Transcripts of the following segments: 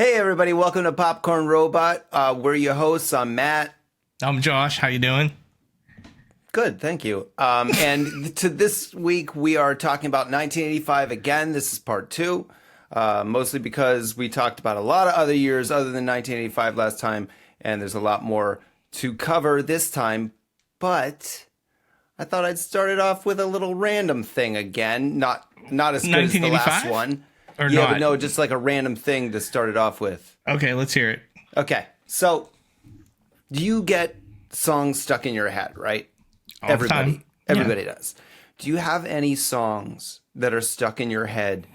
Hey everybody, welcome to Popcorn Robot. We're your hosts. I'm Matt. I'm Josh. How you doing? Good, thank you. And to this week, we are talking about 1985 again. This is part two, mostly because we talked about a lot of other years other than 1985 last time, and there's a lot more to cover this time. But I thought I'd start it off with a little random thing again. Not as good as the last one. Or yeah, not? But no, just like a random thing to start it off with. Okay, let's hear it. Okay, so do you get songs stuck in your head, right? All the time. Everybody does. Do you have any songs that are stuck in your head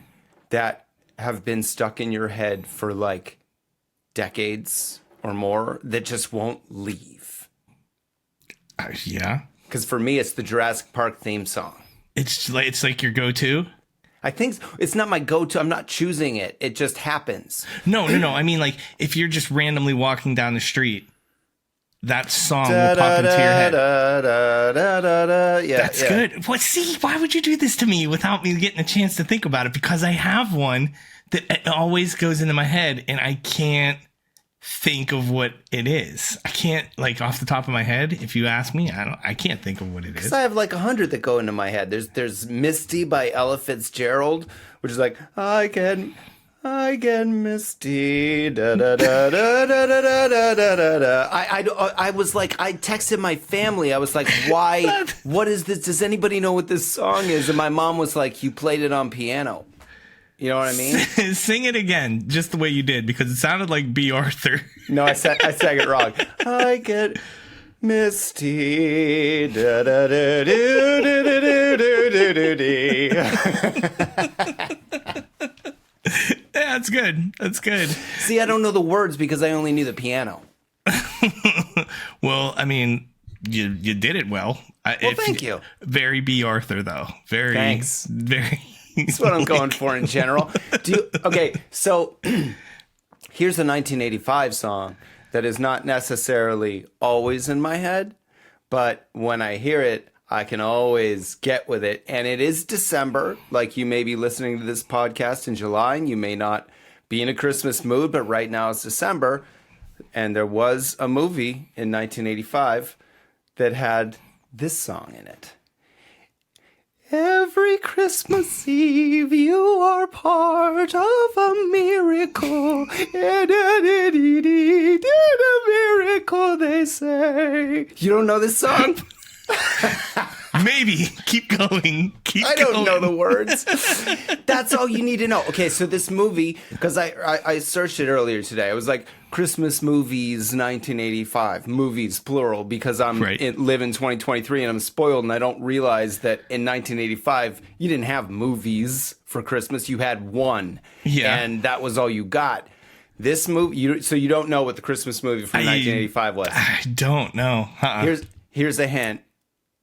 that have been stuck in your head for like decades or more that just won't leave? Yeah. Because for me, it's the Jurassic Park theme song. It's like your go-to? I think it's not my go-to. I'm not choosing it. It just happens. No. I mean, like, if you're just randomly walking down the street, that song will pop into your head. Yeah, That's good. What? See, why would you do this to me without me getting a chance to think about it? Because I have one that always goes into my head, and I can't think of what it is. I can't, like, off the top of my head. If you ask me, I can't think of what it is. Because I have like 100 that go into my head. There's Misty by Ella Fitzgerald, which is like I get misty. Da, da, da, da, da, da, da, da, da. I was like, I texted my family. I was like, why? What is this? Does anybody know what this song is? And my mom was like, you played it on piano. You know what I mean? Sing it again, just the way you did, because it sounded like B. Arthur. No, I sang it wrong. I get misty. Da, da, da, do, do, do, do, do, do, do. That's good. That's good. See, I don't know the words because I only knew the piano. Well, I mean, you did it well. Thank you. Very B. Arthur, though. Thanks. Very. That's what I'm going for in general. Okay, so here's a 1985 song that is not necessarily always in my head, but when I hear it, I can always get with it. And it is December. Like, you may be listening to this podcast in July, and you may not be in a Christmas mood, but right now it's December. And there was a movie in 1985 that had this song in it. Every Christmas Eve, you are part of a miracle. A miracle, they say. You don't know this song? Maybe. Keep going. I don't know the words. That's all you need to know. Okay, so this movie, because I searched it earlier today. I was like, Christmas movies 1985. Movies, plural, because live in 2023 and I'm spoiled and I don't realize that in 1985, you didn't have movies for Christmas. You had one. Yeah. And that was all you got. This movie, so you don't know what the Christmas movie from 1985 was. I don't know. Here's a hint.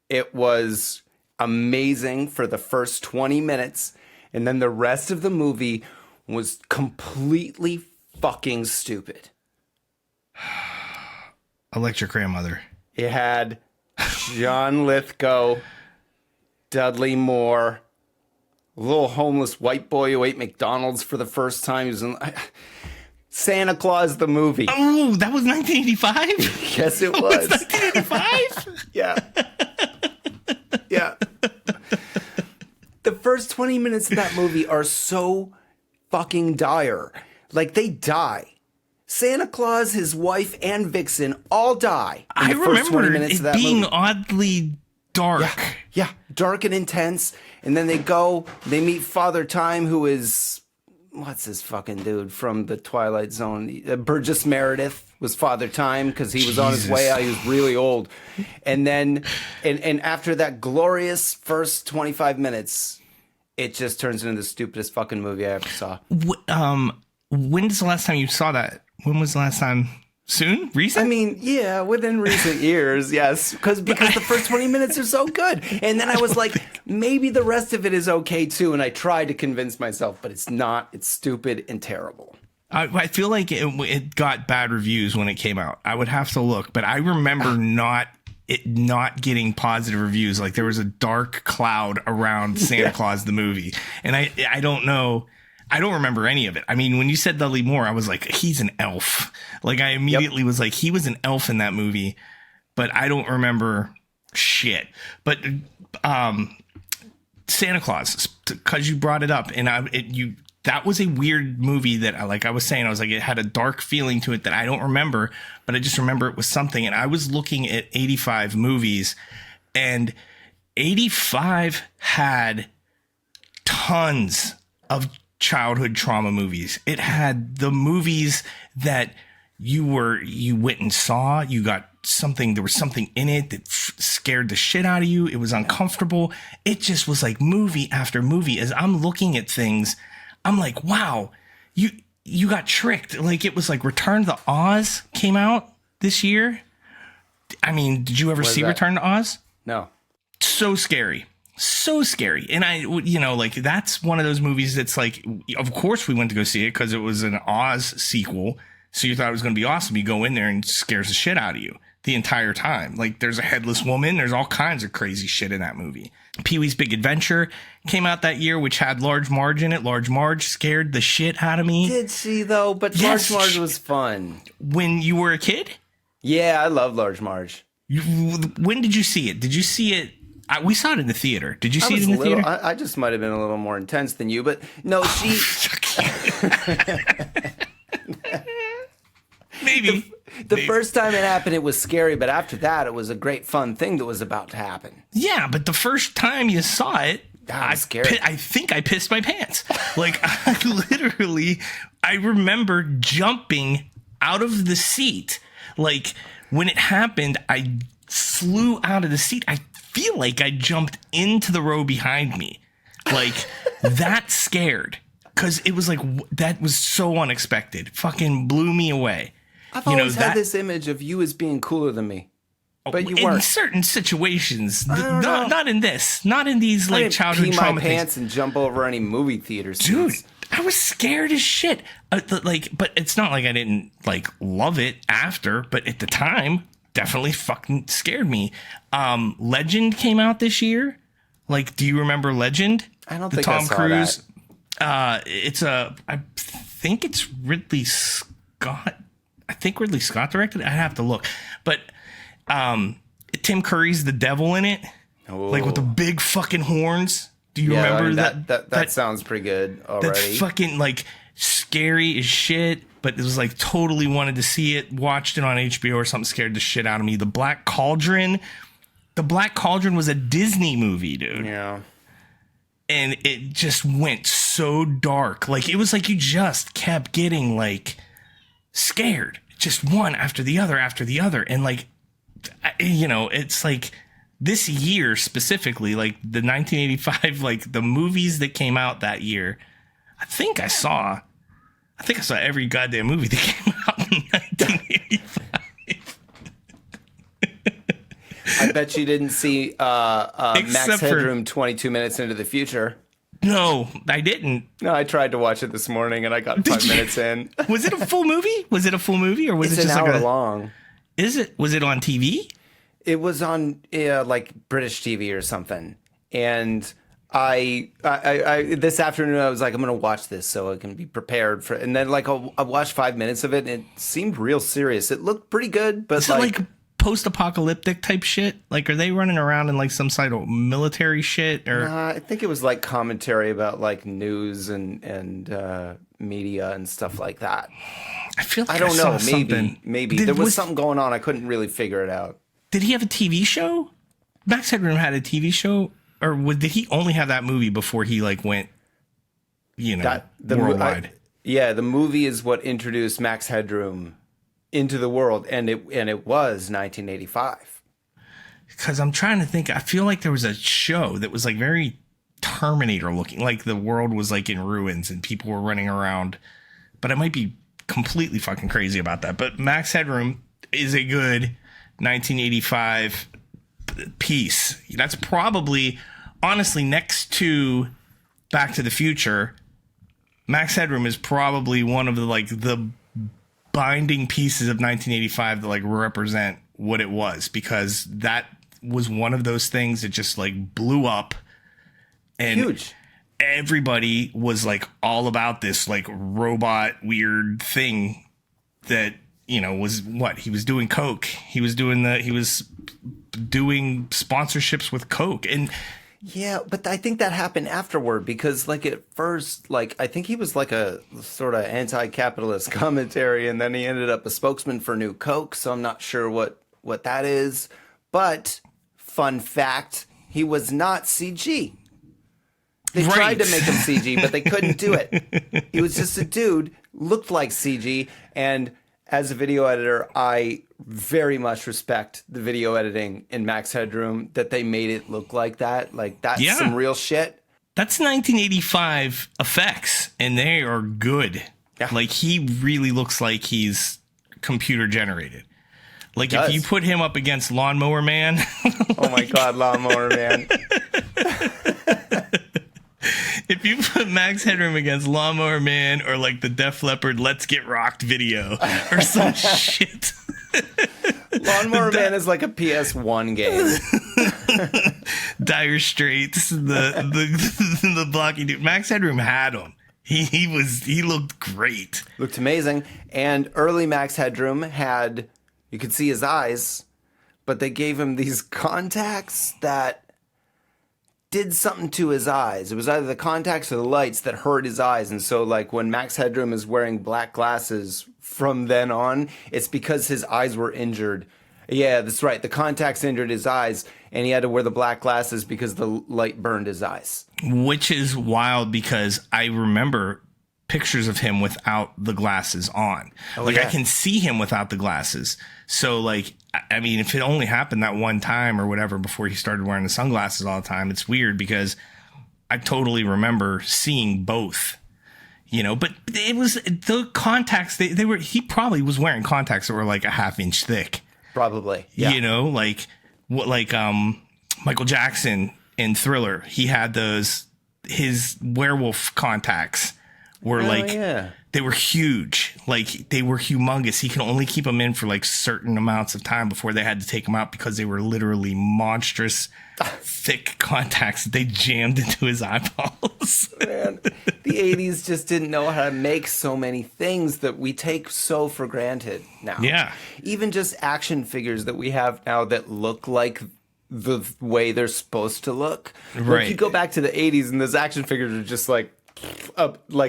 It was amazing for the first 20 minutes, and then the rest of the movie was completely fucking stupid. Electric Grandmother. It had John Lithgow, Dudley Moore, a little homeless white boy who ate McDonald's for the first time. He was in Santa Claus the movie. Oh, that was 1985? Yes, it was. 1985? Yeah. Yeah. The first 20 minutes of that movie are so fucking dire. Like, they die. Santa Claus, his wife, and Vixen all die in the first 20 minutes of that movie. It being oddly dark. Yeah, dark and intense. And then they meet Father Time, who is... What's this fucking dude from the Twilight Zone? Burgess Meredith was Father Time because he was on his way out. He was really old. And then, and after that glorious first 25 minutes, it just turns into the stupidest fucking movie I ever saw. When's the last time you saw that? When was the last time? Soon? Recent? I mean, yeah, within recent years, yes. Because the first 20 minutes are so good. And then I was like, maybe the rest of it is okay too. And I tried to convince myself, but it's not. It's stupid and terrible. I feel like it got bad reviews when it came out. I would have to look, but I remember not getting positive reviews. Like, there was a dark cloud around Santa Claus the movie. And I don't know. I don't remember any of it. I mean, when you said Dudley Moore, I was like, he's an elf. Like, I immediately was like, he was an elf in that movie, but I don't remember shit. But Santa Claus, because you brought it up, and that was a weird movie that, like I was saying, I was like, it had a dark feeling to it that I don't remember, but I just remember it was something. And I was looking at 85 movies, and 85 had tons of childhood trauma movies. It had the movies that you went and saw. You got something, there was something in it that scared the shit out of you. It was uncomfortable. It just was like movie after movie. As I'm looking at things, I'm like, wow, you got tricked. Like, it was like Return to Oz came out this year. I mean, did you ever see Return to Oz? No. So scary. So scary. And like, that's one of those movies that's like, of course we went to go see it because it was an Oz sequel. So you thought it was going to be awesome. You go in there and it scares the shit out of you the entire time. Like, there's a headless woman. There's all kinds of crazy shit in that movie. Pee-wee's Big Adventure came out that year, which had Large Marge in it. Large Marge scared the shit out of me. Did she, though? But yes. Large Marge was fun. When you were a kid? Yeah, I love Large Marge. When did you see it? Did you see it? We saw it in the theater. Did you see it in the theater? I just might have been a little more intense than you, but no, she... Maybe. The first time it happened, it was scary, but after that, it was a great fun thing that was about to happen. Yeah, but the first time you saw it, that was scary. I think I pissed my pants. Like, I remember jumping out of the seat. Like, when it happened, I flew out of the seat. I feel like I jumped into the row behind me. Like, that scared. Because it was like, that was so unexpected. Fucking blew me away. I've always had this image of you as being cooler than me. But you weren't. In certain situations. Not in this. Not in these, like, childhood trauma things. I pee my pants and jump over any movie theater seats. Dude, I was scared as shit. But it's not like I didn't, like, love it after. But at the time, definitely fucking scared me. Legend came out this year. Like, do you remember Legend? I don't think I saw Cruise. That. I think it's Ridley Scott. I think Ridley Scott directed it. I have to look. But Tim Curry's the devil in it. Oh. Like, with the big fucking horns. Do you remember that sounds pretty good already. That's fucking, like, scary as shit. But it was like, totally wanted to see it. Watched it on HBO or something, scared the shit out of me. The Black Cauldron. The Black Cauldron was a Disney movie, dude. Yeah. And it just went so dark. Like, it was like you just kept getting, like, scared. Just one after the other. And, like, it's like this year specifically, like the 1985, like the movies that came out that year, I think I saw every goddamn movie that came out in 1985. I bet you didn't see Max Headroom 22 Minutes into the Future. No, I didn't. No, I tried to watch it this morning and I got 5 minutes in. Was it a full movie? Or was it just an hour like long? Is it? Was it on TV? It was on like British TV or something. And I this afternoon I was like, I'm gonna watch this so I can be prepared for. And then like I watched 5 minutes of it and it seemed real serious. It looked pretty good, but is it like post-apocalyptic type shit? Like, are they running around in like some sort of military shit? Or I think it was like commentary about like news and media and stuff like that. I feel like I don't know. Something. Maybe there was something going on. I couldn't really figure it out. Did he have a TV show? Max Headroom had a TV show, or did he only have that movie before he like went, worldwide? The movie is what introduced Max Headroom into the world, and it was 1985. Because I'm trying to think, I feel like there was a show that was like very Terminator looking, like the world was like in ruins and people were running around. But I might be completely fucking crazy about that. But Max Headroom is a good 1985 piece. That's probably, honestly, next to Back to the Future, Max Headroom is probably one of the binding pieces of 1985 that like represent what it was, because that was one of those things that just like blew up and huge. everybody was like all about this like robot weird thing that, you know, was what he was doing coke. He was doing sponsorships with Coke. And Yeah, but I think that happened afterward because, like, at first, like, I think he was like a sort of anti-capitalist commentary, and then he ended up a spokesman for New Coke. So I'm not sure what that is. But fun fact, he was not CG. They tried to make him CG, but they couldn't do it. He was just a dude, looked like CG, and as a video editor, I very much respect the video editing in Max Headroom that they made it look like that. Like, that's some real shit. That's 1985 effects, and they are good. Yeah. Like, he really looks like he's computer generated. Like, if you put him up against Lawnmower Man. Oh my God, Lawnmower Man. If you put Max Headroom against Lawnmower Man or like the Def Leppard Let's Get Rocked video or some shit. Lawnmower Man is like a PS1 game. Dire Straits, the blocky dude. Max Headroom had him. He looked great. Looked amazing. And early Max Headroom had, you could see his eyes, but they gave him these contacts that did something to his eyes. It was either the contacts or the lights that hurt his eyes. And so, like, when Max Headroom is wearing black glasses from then on, it's because his eyes were injured. Yeah, that's right. The contacts injured his eyes, and he had to wear the black glasses because the light burned his eyes. Which is wild because I remember pictures of him without the glasses on. I can see him without the glasses. So, like, I mean, if it only happened that one time or whatever before he started wearing the sunglasses all the time, it's weird because I totally remember seeing both, you know, but it was the contacts. He probably was wearing contacts that were like a half-inch thick. Probably. Yeah. You know, like Michael Jackson in Thriller, he had his werewolf contacts were they were huge. Like, they were humongous. He can only keep them in for like certain amounts of time before they had to take them out because they were literally monstrous, thick contacts that they jammed into his eyeballs. Man, the 80s just didn't know how to make so many things that we take so for granted now. Yeah. Even just action figures that we have now that look like the way they're supposed to look. Right. Like, you go back to the 80s and those action figures are just like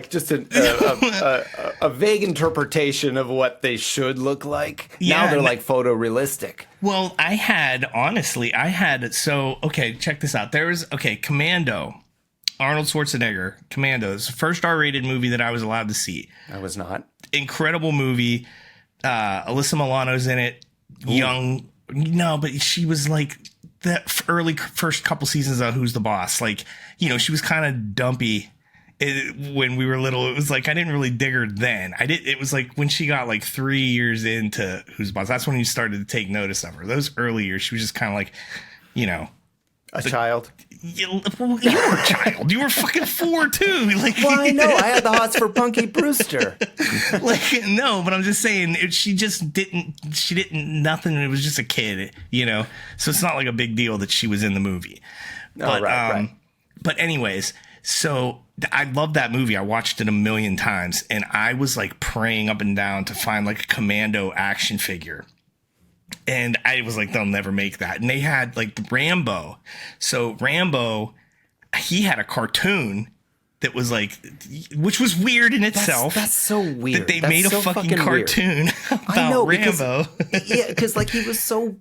just a vague interpretation of what they should look like. Yeah, now they're like photorealistic. Well, so, okay, check this out. Commando, Arnold Schwarzenegger, Commando. It's the first R-rated movie that I was allowed to see. I was not. Incredible movie. Alyssa Milano's in it. Ooh. Young. No, but she was like the early first couple seasons of Who's the Boss. Like, you know, she was kind of dumpy. When we were little, it was like I didn't really dig her then. It was like when she got like 3 years into Who's Boss. That's when you started to take notice of her. Those early years, she was just kind of like, you know, a child. You were a child. You were fucking 4 too. Like, well, I know. I had the hots for Punky Brewster. Like, no, but I'm just saying, she didn't. Nothing. It was just a kid, you know. So it's not like a big deal that she was in the movie. But, right. But anyways. So I love that movie. I watched it a million times, and I was like praying up and down to find like a Commando action figure. And I was like, they'll never make that. And they had like Rambo. So Rambo, he had a cartoon that was like, which was weird in itself. That's so weird. That they made a fucking cartoon about Rambo. Because like he was so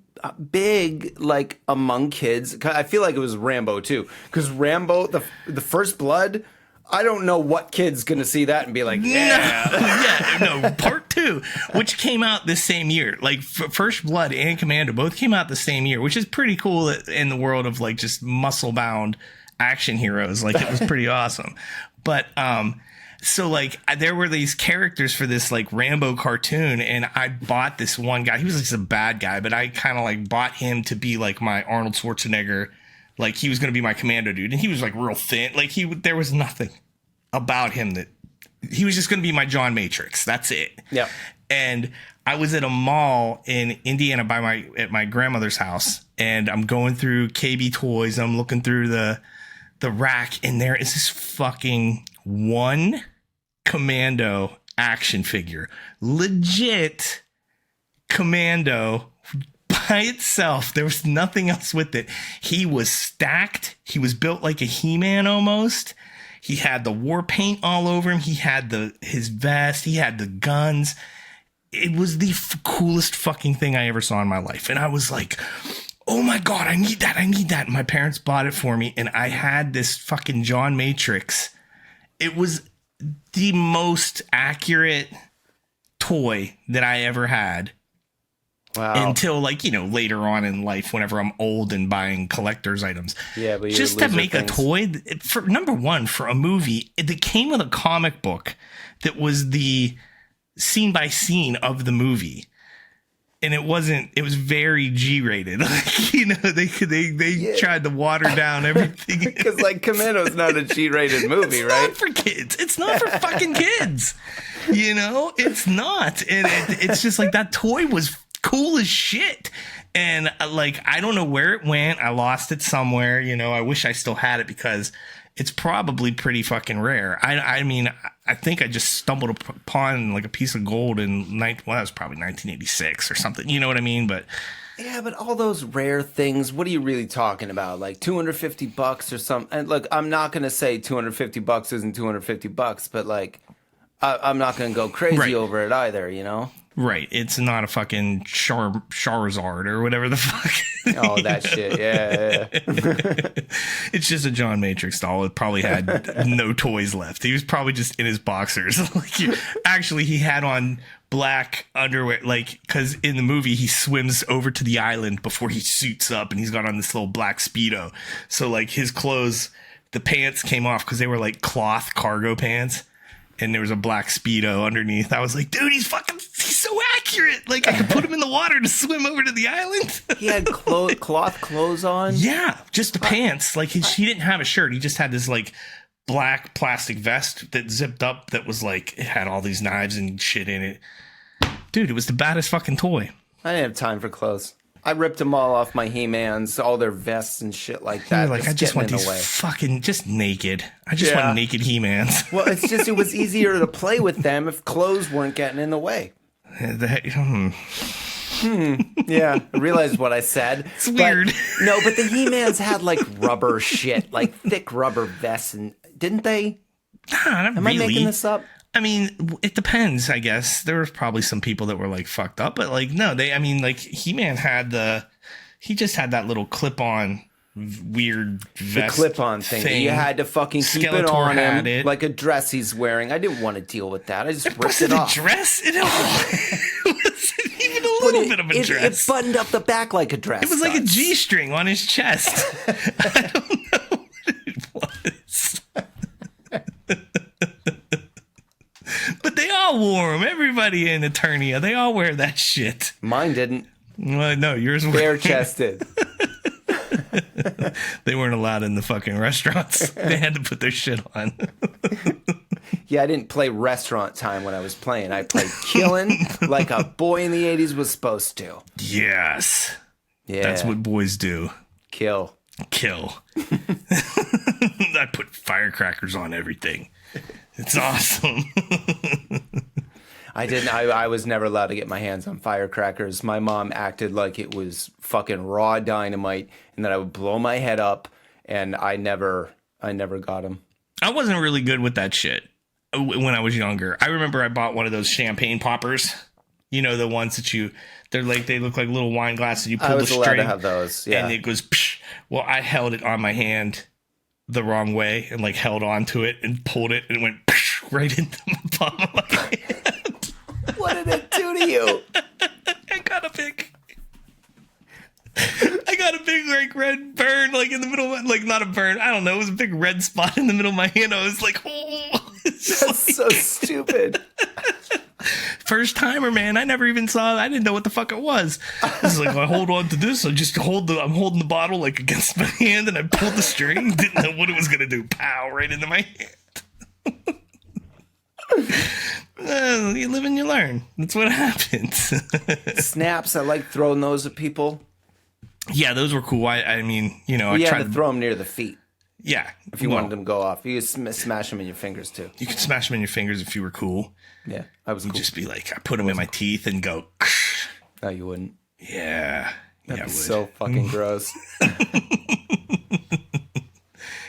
big, like among kids. I feel like it was Rambo too, because Rambo, the First Blood. I don't know what kid's gonna see that and be like, no, part 2, which came out the same year. Like First Blood and Commando both came out the same year, which is pretty cool in the world of like just muscle bound action heroes. Like, it was pretty awesome. But so like there were these characters for this like Rambo cartoon, and I bought this one guy. He was just a bad guy, but I kind of like bought him to be like my Arnold Schwarzenegger. Like, he was going to be my Commando dude, and he was like real thin. Like, there was nothing about him that he was just going to be my John Matrix. That's it. Yeah. And I was at a mall in Indiana at my grandmother's house, and I'm going through KB Toys. I'm looking through the the rack, and there is this fucking one Commando action figure. Legit Commando by itself. There was nothing else with it. He was stacked. He was built like a He-Man almost. He had the war paint all over him. He had his vest. He had the guns. It was the coolest fucking thing I ever saw in my life. And I was like, oh my God, I need that. I need that. And my parents bought it for me. And I had this fucking John Matrix. It was the most accurate toy that I ever had. Wow. Until later on in life, whenever I'm old and buying collector's items. Yeah, but just to make a toy for number one, for a movie that came with a comic book that was the scene by scene of the movie. And it was very G-rated. They tried to water down everything. Because Commando's not a G-rated movie, it's right? Not for kids. It's not for fucking kids. It's not. And it's just that toy was cool as shit. And I don't know where it went. I lost it somewhere. I wish I still had it because it's probably pretty fucking rare. I mean, I think I just stumbled upon a piece of gold in that was probably 1986 or something. You know what I mean? But yeah, but all those rare things, what are you really talking about? $250 or something? And look, I'm not going to say $250 isn't $250, but I'm not going to go crazy over it either, Right. It's not a fucking Charizard or whatever the fuck. Oh, that shit. Yeah. It's just a John Matrix doll. It probably had no toys left. He was probably just in his boxers. Actually, he had on black underwear, because in the movie, he swims over to the island before he suits up, and he's got on this little black Speedo. So, his clothes, the pants came off because they were cloth cargo pants. And there was a black Speedo underneath. I was like, dude, he's so accurate. I could put him in the water to swim over to the island. He had cloth clothes on? Yeah, just the pants. He didn't have a shirt. He just had this, black plastic vest that zipped up that was, it had all these knives and shit in it. Dude, it was the baddest fucking toy. I didn't have time for clothes. I ripped them all off my He-Mans, all their vests and shit like that. I just want these fucking just naked. I just want naked He-Mans. Well, it's just it was easier to play with them if clothes weren't getting in the way. Yeah, I realized what I said. It's weird. But the He-Mans had rubber shit, thick rubber vests, and didn't they? Nah, not Am really. I making this up? I mean, it depends, I guess. There was probably some people that were fucked up, but no, He-Man he just had that little clip-on weird vest. The clip-on thing. You had to fucking keep it on him like a dress he's wearing. I didn't want to deal with that. I just ripped it off. A dress? It wasn't even a little bit of a dress. It buttoned up the back like a dress. It was like a G-string on his chest. I don't know what it was. But they all wore them. Everybody in Eternia, they all wear that shit. Mine didn't. Well, no, yours were bare-chested. They weren't allowed in the fucking restaurants. They had to put their shit on. Yeah, I didn't play restaurant time when I was playing. I played killing like a boy in the 80s was supposed to. Yes. Yeah. That's what boys do. Kill. I put firecrackers on everything. It's awesome. I was never allowed to get my hands on firecrackers. My mom acted like it was fucking raw dynamite and that I would blow my head up, and I never got them. I wasn't really good with that shit when I was younger. I remember I bought one of those champagne poppers. The ones that they look like little wine glasses. You pull the string. I was allowed to have those, yeah. And it goes, psh. Well, I held it on my hand the wrong way and held onto it and pulled it and it went psh, right into the palm of my hand. What did it do to you? I got a big red burn in the middle of not a burn. I don't know. It was a big red spot in the middle of my hand. I was like, oh. That's so stupid. First timer, man. I never even saw it. I didn't know what the fuck it was. I was like, I hold on to this. I'm holding the bottle against my hand, and I pulled the string. Didn't know what it was gonna do. Pow! Right into my hand. You live and you learn. That's what happens. Snaps. I like throwing those at people. Yeah, those were cool. I mean, you had to throw them near the feet. Yeah. If you wanted them to go off, you could smash them in your fingers too. You could smash them in your fingers if you were cool. Yeah, I was You'd cool. just be like, I put them in my teeth and go. No, you wouldn't. Yeah. That'd be so fucking gross.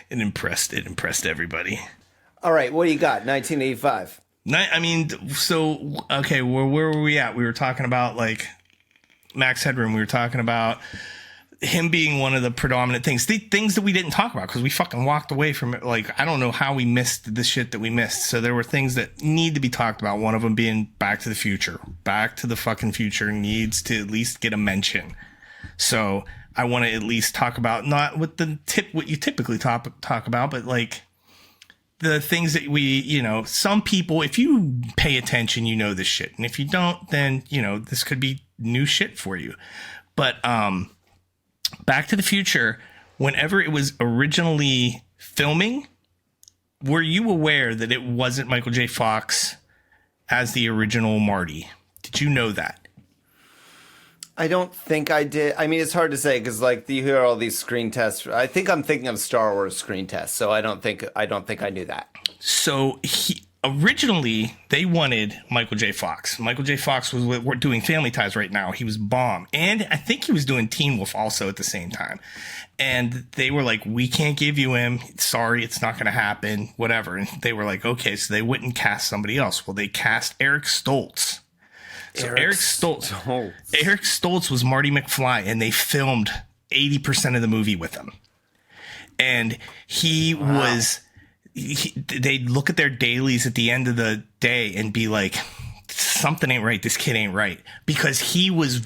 It impressed everybody. All right, what do you got? 1985. I mean, so okay, where were we at? We were talking about like Max Headroom. We were talking about him being one of the predominant things, the things that we didn't talk about because we fucking walked away from it. Like, I don't know how we missed the shit that we missed. So there were things that need to be talked about. One of them being Back to the Future. Back to the fucking Future needs to at least get a mention. So I want to at least talk about, not with what you typically talk about, but like the things that we, you know, some people, if you pay attention, you know this shit. And if you don't, then, you know, this could be new shit for you. But Back to the Future, whenever it was originally filming, were you aware that it wasn't Michael J. Fox as the original Marty? Did you know that? I don't think I did. I mean, it's hard to say because, like, you hear all these screen tests. I think I'm thinking of Star Wars screen tests, so I don't think I knew that. So originally they wanted Michael J. Fox. Michael J. Fox was doing Family Ties right now. He was bomb, and I think he was doing Teen Wolf also at the same time. And they were like, "We can't give you him. Sorry, it's not going to happen. Whatever." And they were like, "Okay," so they wouldn't cast somebody else. Well, they cast Eric Stoltz. So Eric Stoltz was Marty McFly, and they filmed 80% of the movie with him. And he was, they'd look at their dailies at the end of the day and be like, something ain't right. This kid ain't right. Because he was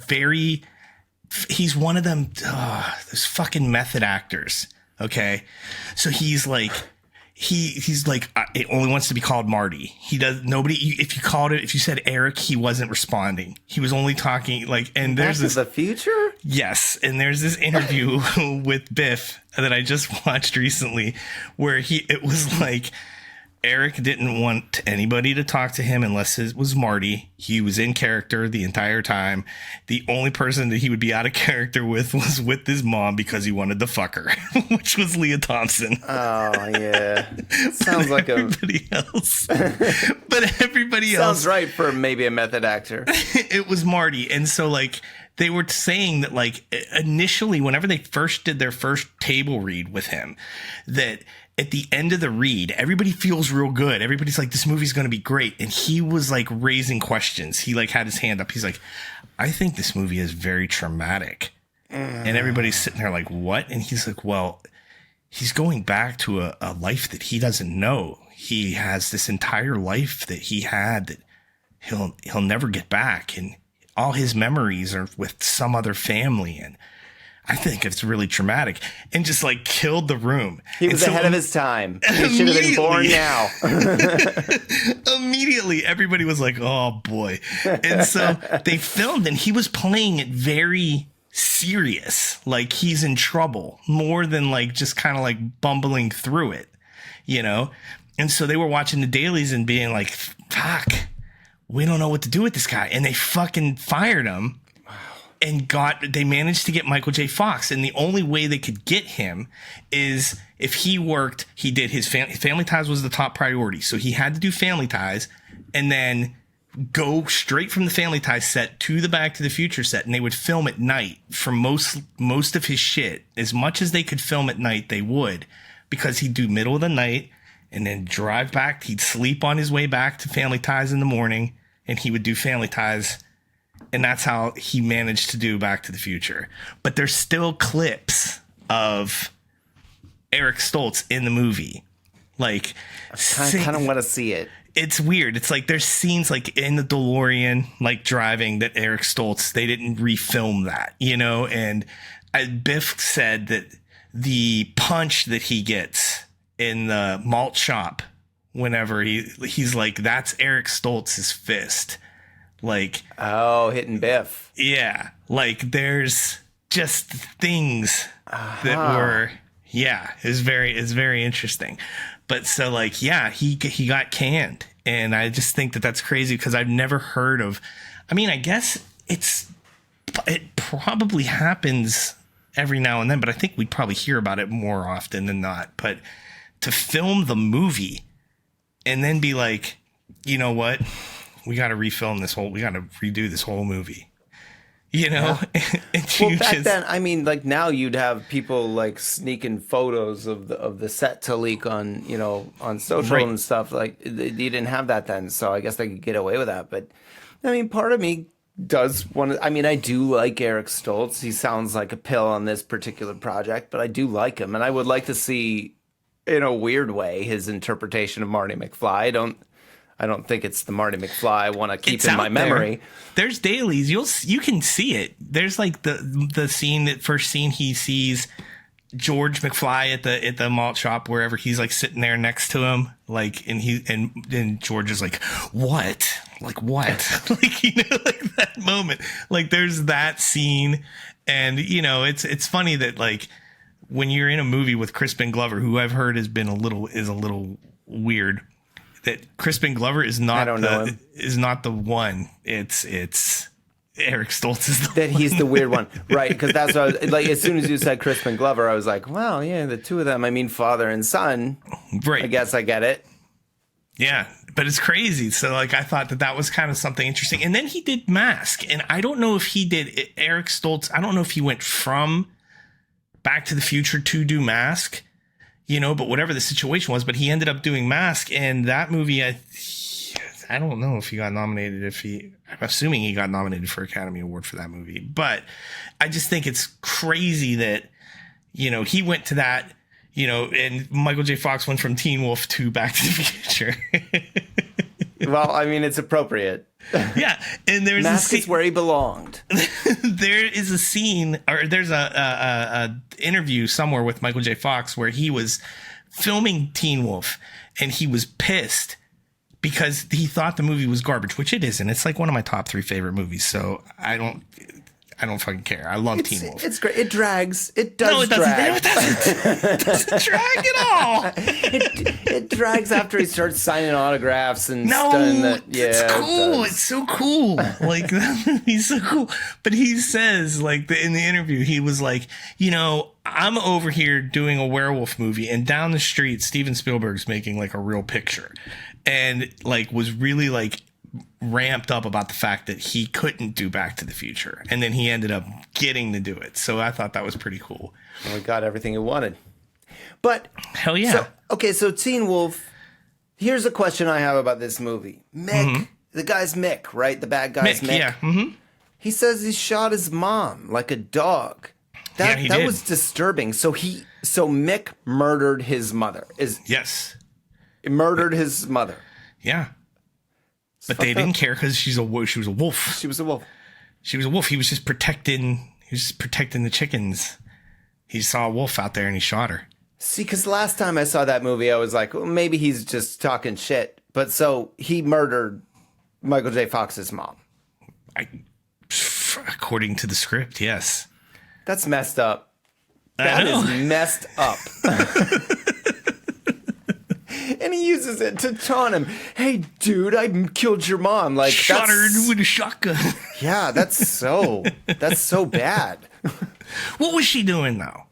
he's one of them, those fucking method actors. Okay. So he's like, he's like, it only wants to be called Marty. He does if you said Eric, he wasn't responding. He was only talking like, and there's Back to the Future? Yes. And there's this interview with Biff that I just watched recently where it was like, Eric didn't want anybody to talk to him unless it was Marty. He was in character the entire time. The only person that he would be out of character with was with his mom because he wanted to fuck her, which was Leah Thompson. Oh, yeah. Sounds like everybody else. But everybody else. Sounds right for maybe a method actor. It was Marty. And so, like, they were saying that, like, initially, whenever they first did their first table read with him, that at the end of the read, everybody feels real good. Everybody's like, this movie's going to be great. And he was like raising questions. He like had his hand up. He's like, I think this movie is very traumatic. And everybody's sitting there like, what? And he's like, well, he's going back to a life that he doesn't know. He has this entire life that he had that he'll never get back. And all his memories are with some other family. And I think it's really traumatic, and just like killed the room. He was ahead of his time. He should have been born now. Immediately, everybody was like, oh boy. And so they filmed, and he was playing it very serious. Like he's in trouble more than like just kind of like bumbling through it, you know? And so they were watching the dailies and being like, fuck, we don't know what to do with this guy. And they fucking fired him. And they managed to get Michael J. Fox. And the only way they could get him is if he did his Family Ties was the top priority. So he had to do Family Ties and then go straight from the Family Ties set to the Back to the Future set. And they would film at night for most of his shit. As much as they could film at night, they would, because he'd do middle of the night and then drive back. He'd sleep on his way back to Family Ties in the morning, and he would do Family Ties. And that's how he managed to do Back to the Future. But there's still clips of Eric Stoltz in the movie. Like, I kind of want to see it. It's weird. It's like there's scenes like in the DeLorean, like driving, that Eric Stoltz, they didn't refilm that, you know? And Biff said that the punch that he gets in the malt shop whenever he's like, that's Eric Stoltz's fist. Like, oh, hitting Biff. Yeah. Like there's just things that were, it's very interesting. But so like, yeah, he got canned. And I just think that that's crazy because I've never heard of, I mean, I guess it probably happens every now and then, but I think we'd probably hear about it more often than not. But to film the movie and then be like, you know what? We got to refilm this we got to redo this whole movie. You know? Yeah. Well, back then, I mean, like now you'd have people like sneaking photos of the set to leak on, you know, on social and stuff. Like you didn't have that then, so I guess they could get away with that. But I mean, part of me does want to. I mean, I do like Eric Stoltz. He sounds like a pill on this particular project, but I do like him, and I would like to see, in a weird way, his interpretation of Marty McFly. I don't think it's the Marty McFly I want to keep in my memory. There's dailies. You can see it. There's like the scene, that first scene he sees George McFly at the malt shop, wherever he's like sitting there next to him, like, and George is like, what? Like what? Like, you know, like that moment. Like there's that scene, and you know, it's funny that like when you're in a movie with Crispin Glover, who I've heard is a little weird. That Crispin Glover is not the one. It's Eric Stoltz is the one. He's the weird one, right? Because that's what I was, like. As soon as you said Crispin Glover, I was like, well, yeah, the two of them. I mean, father and son. Right. I guess I get it. Yeah, but it's crazy. So like, I thought that was kind of something interesting. And then he did Mask, and I don't know if he did Eric Stoltz. I don't know if he went from Back to the Future to do Mask. You know, but whatever the situation was, but he ended up doing Mask, and that movie, I don't know if he got nominated. I'm assuming he got nominated for Academy Award for that movie, but I just think it's crazy that, you know, he went to that, you know, and Michael J. Fox went from Teen Wolf to Back to the Future. Well, I mean, it's appropriate. Yeah, and there's Mask is where he belonged. There is a scene, or there's a interview somewhere with Michael J. Fox where he was filming Teen Wolf, and he was pissed because he thought the movie was garbage, which it isn't. It's like one of my top 3 favorite movies, so I don't fucking care. I love Teen Wolf. It's great. It drags. It does. No, it doesn't. Drag. No, it doesn't. It doesn't drag at all. It drags after he starts signing autographs and no, stuff. It's cool. It's so cool. Like he's so cool. But he says, like in the interview, he was like, you know, I'm over here doing a werewolf movie, and down the street, Steven Spielberg's making like a real picture, and like was really like ramped up about the fact that he couldn't do Back to the Future, and then he ended up getting to do it. So I thought that was pretty cool. Well, we got everything he wanted. But hell yeah. So Teen Wolf. Here's a question I have about this movie. Mick, the guy's Mick, right? The bad guy's Mick. Yeah. He says he shot his mom like a dog. That was disturbing. So Mick murdered his mother. Yes. Murdered his mother. Yeah. But they didn't care because she was a wolf. She was a wolf. She was a wolf. He was just protecting the chickens. He saw a wolf out there and he shot her. See, because last time I saw that movie, I was like, well, maybe he's just talking shit. But so he murdered Michael J. Fox's mom. According to the script, yes. That's messed up. That is messed up. And he uses it to taunt him. Hey, dude, I killed your mom. Like, shot her with a shotgun. Yeah, that's so bad. What was she doing though?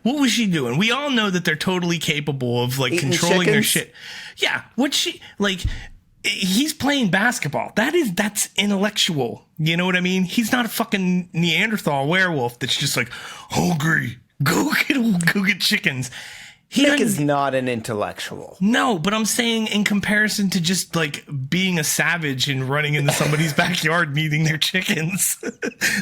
What was she doing? We all know that they're totally capable of like eating controlling chickens? their shit. Yeah. What's she like? He's playing basketball. That's intellectual. You know what I mean? He's not a fucking Neanderthal werewolf that's just like hungry. Go get chickens. Mick is not an intellectual. No, but I'm saying in comparison to just like being a savage and running into somebody's backyard and eating their chickens.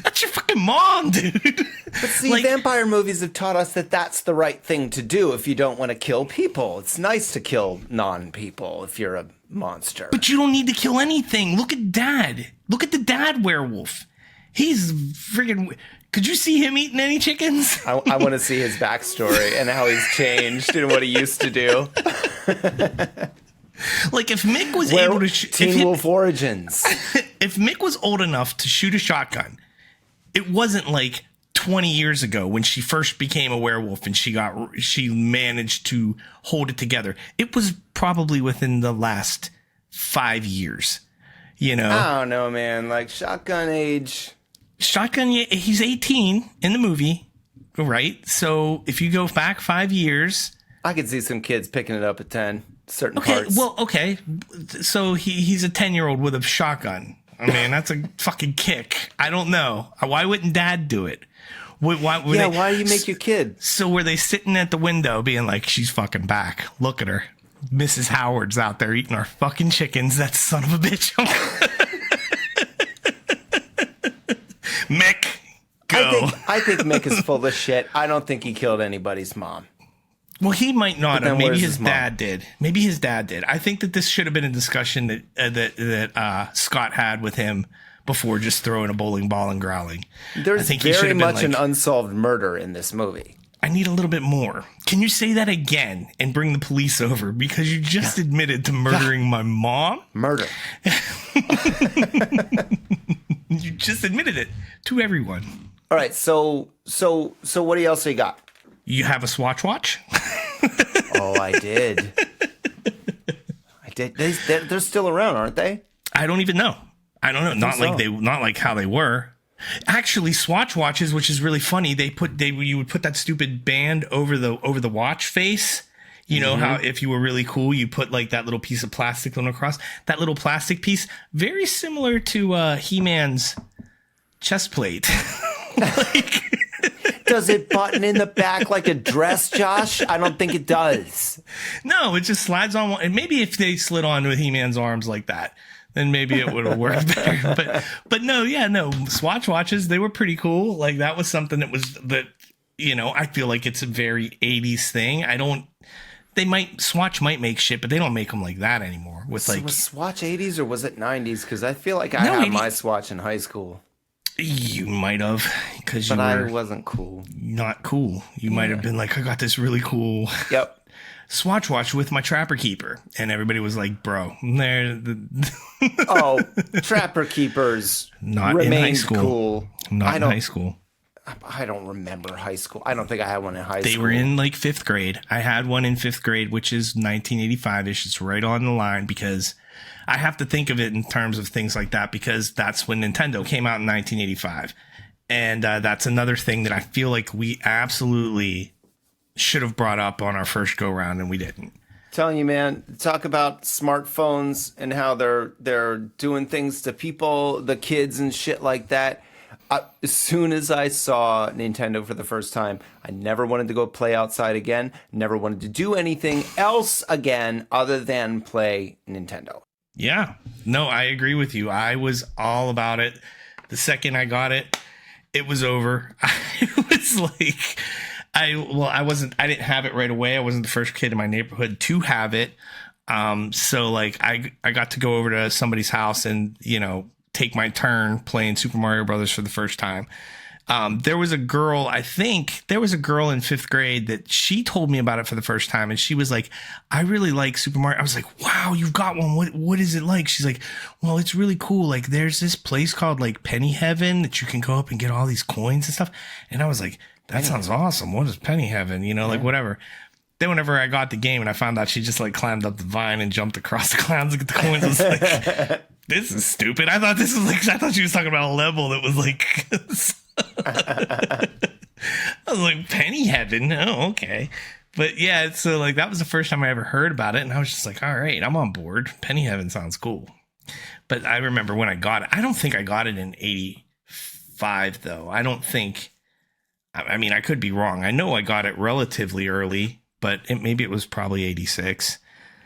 That's your fucking mom, dude. But see, like, vampire movies have taught us that that's the right thing to do if you don't want to kill people. It's nice to kill non-people if you're a monster. But you don't need to kill anything. Look at Dad. Look at the dad werewolf. He's friggin'... Could you see him eating any chickens? I want to see his backstory and how he's changed and what he used to do. Like if Mick was able to... Teen Wolf Origins. If Mick was old enough to shoot a shotgun, it wasn't like 20 years ago when she first became a werewolf and she managed to hold it together. It was probably within the last 5 years, you know? I don't know, man. Like shotgun age... Shotgun, he's 18 in the movie. right? So if you go back 5 years, I could see some kids picking it up at 10. Certain okay, parts. well, okay. So he's a 10-year-old with a shotgun. I mean, that's a fucking kick. I don't know. Why wouldn't dad do it? Why do you make your kid? So were they sitting at the window being like, she's fucking back. Look at her. Mrs. Howard's out there eating our fucking chickens. That son of a bitch. Mick, go. I think Mick is full of shit. I don't think he killed anybody's mom. Well, he might not have. Maybe his mom? dad did. Maybe his dad did. I think that this should have been a discussion that Scott had with him before just throwing a bowling ball and growling. There's very much an unsolved murder in this movie. I need a little bit more. Can you say that again and bring the police over? Because you just admitted to murdering my mom. Murder. You just admitted it to everyone. All right. So what else you got? You have a Swatch watch? Oh, I did. They're still around, aren't they? I don't even know. I don't know. Not like how they were. Actually, Swatch watches, which is really funny, you would put that stupid band over the watch face. You know how if you were really cool, you put like that little piece of plastic going across. That little plastic piece, very similar to He-Man's chest plate. Does it button in the back like a dress, Josh? I don't think it does. No, it just slides on one. And maybe if they slid on with He-Man's arms like that, then maybe it would have worked better. But no, Swatch watches, they were pretty cool. Like that was something I feel like it's a very 80s thing. Swatch might make shit, but they don't make them like that anymore. Was Swatch 80s or was it 90s? Because I feel like I had my Swatch in high school. You might have, because I wasn't cool. Not cool. You might have been like, I got this really cool Swatch watch with my Trapper Keeper, and everybody was like, "Bro, Trapper Keepers not in high school. Cool. Not in high school. I don't remember high school. I don't think I had one in high school. They were in like 5th grade. I had one in 5th grade, which is 1985-ish. It's right on the line because I have to think of it in terms of things like that because that's when Nintendo came out in 1985. And that's another thing that I feel like we absolutely should have brought up on our first go round and we didn't. Telling you, man, talk about smartphones and how they're doing things to people, the kids and shit like that. As soon as I saw Nintendo for the first time, I never wanted to go play outside again. Never wanted to do anything else again other than play Nintendo. Yeah. No, I agree with you. I was all about it. The second I got it, it was over. It was like, I didn't have it right away. I wasn't the first kid in my neighborhood to have it. So like I got to go over to somebody's house and, take my turn playing Super Mario Brothers for the first time. There was a girl in 5th grade that she told me about it for the first time. And she was like, I really like Super Mario. I was like, wow, you've got one. What is it like? She's like, well, it's really cool. Like there's this place called like Penny Heaven that you can go up and get all these coins and stuff. And I was like, that sounds awesome. What is Penny Heaven? Like whatever. Then whenever I got the game and I found out she just like climbed up the vine and jumped across the clouds to get the coins, I was like, this is stupid. I thought she was talking about a level that was like, I was like, Penny Heaven. Oh, okay. But yeah, so like that was the first time I ever heard about it. And I was just like, all right, I'm on board. Penny Heaven sounds cool. But I remember when I got it, I don't think I got it in 85 though. I don't think, I mean, I could be wrong. I know I got it relatively early, but maybe it was probably 86.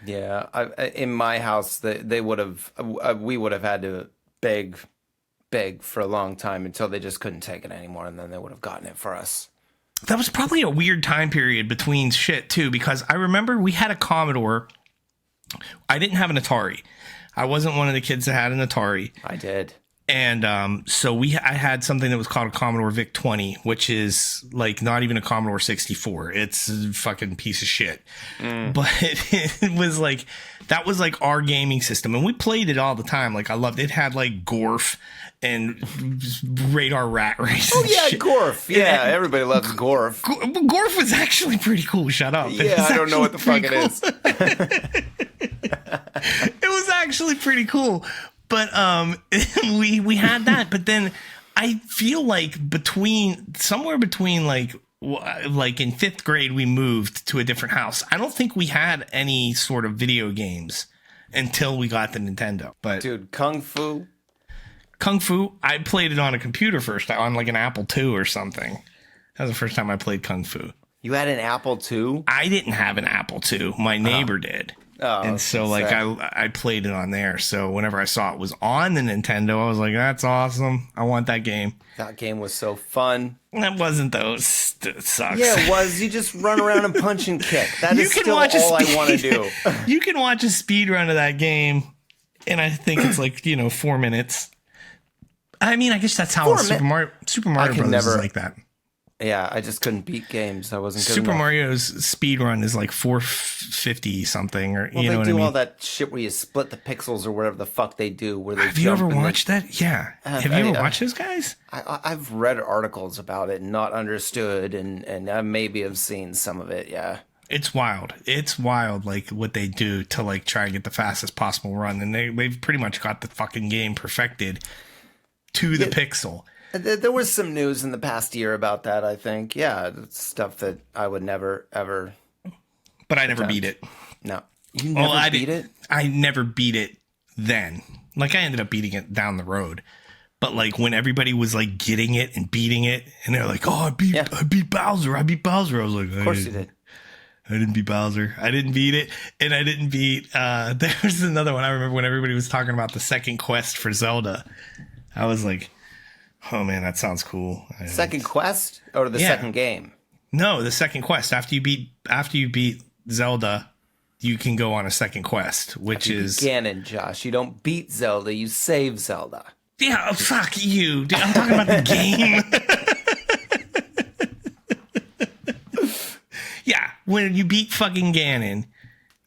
Yeah, in my house, we would have had to beg for a long time until they just couldn't take it anymore, and then they would have gotten it for us. That was probably a weird time period between shit too, because I remember we had a Commodore. I didn't have an Atari. I wasn't one of the kids that had an Atari. I did. And so I had something that was called a Commodore VIC-20, which is like not even a Commodore 64. It's a fucking piece of shit. But it was like, that was like our gaming system. And we played it all the time. Like I loved it. It had like Gorf and Radar Rat Race. Oh yeah, shit. Gorf. Yeah, everybody loves Gorf. Gorf was actually pretty cool. Shut up. Yeah, I don't know what the fuck it is. It was actually pretty cool. But we had that, but then I feel like somewhere between like like in 5th grade, we moved to a different house. I don't think we had any sort of video games until we got the Nintendo. But Dude, Kung Fu, I played it on a computer first, on like an Apple II or something. That was the first time I played Kung Fu. you had an Apple II? I didn't have an Apple II. My neighbor did. Oh, And so like I played it on there. So whenever I saw it was on the Nintendo, I was like, that's awesome. I want that game. That game was so fun. That wasn't though. It sucks. Yeah, it was. You just run around and punch and kick. That is still all I want to do. You can watch a speed run of that game, and I think it's like 4 minutes. I mean, I guess that's how Super Mario Brothers is like that. Yeah, I just couldn't beat games. I wasn't good Super enough. Mario's speed run is like 450 something, or Well, you know what I they do mean. all that shit where you split the pixels or whatever the fuck they do. Where they Have you ever watched that? Yeah. Have you ever watched those guys? I've read articles about it and not understood, and I maybe have seen some of it. Yeah, It's wild. It's wild, like what they do to like try and get the fastest possible run, and they've pretty much got the fucking game perfected to the pixel. There was some news in the past year about that, I think. Yeah, stuff that I would never, ever... But I never beat it. No. You never beat it? I never beat it then. Like, I ended up beating it down the road. But, like, when everybody was, like, getting it and beating it, and they're like, oh, I beat Bowser. I was like... Of course you did. I didn't beat Bowser. I didn't beat it. And I didn't beat... there was another one. I remember when everybody was talking about the second quest for Zelda. I was like... Oh man, that sounds cool. Second quest or the second game? No, the second quest. After you beat Zelda, you can go on a second quest, which is Ganon, Josh. You don't beat Zelda, you save Zelda. Yeah, fuck you. Dude, I'm talking about the game. Yeah, when you beat fucking Ganon,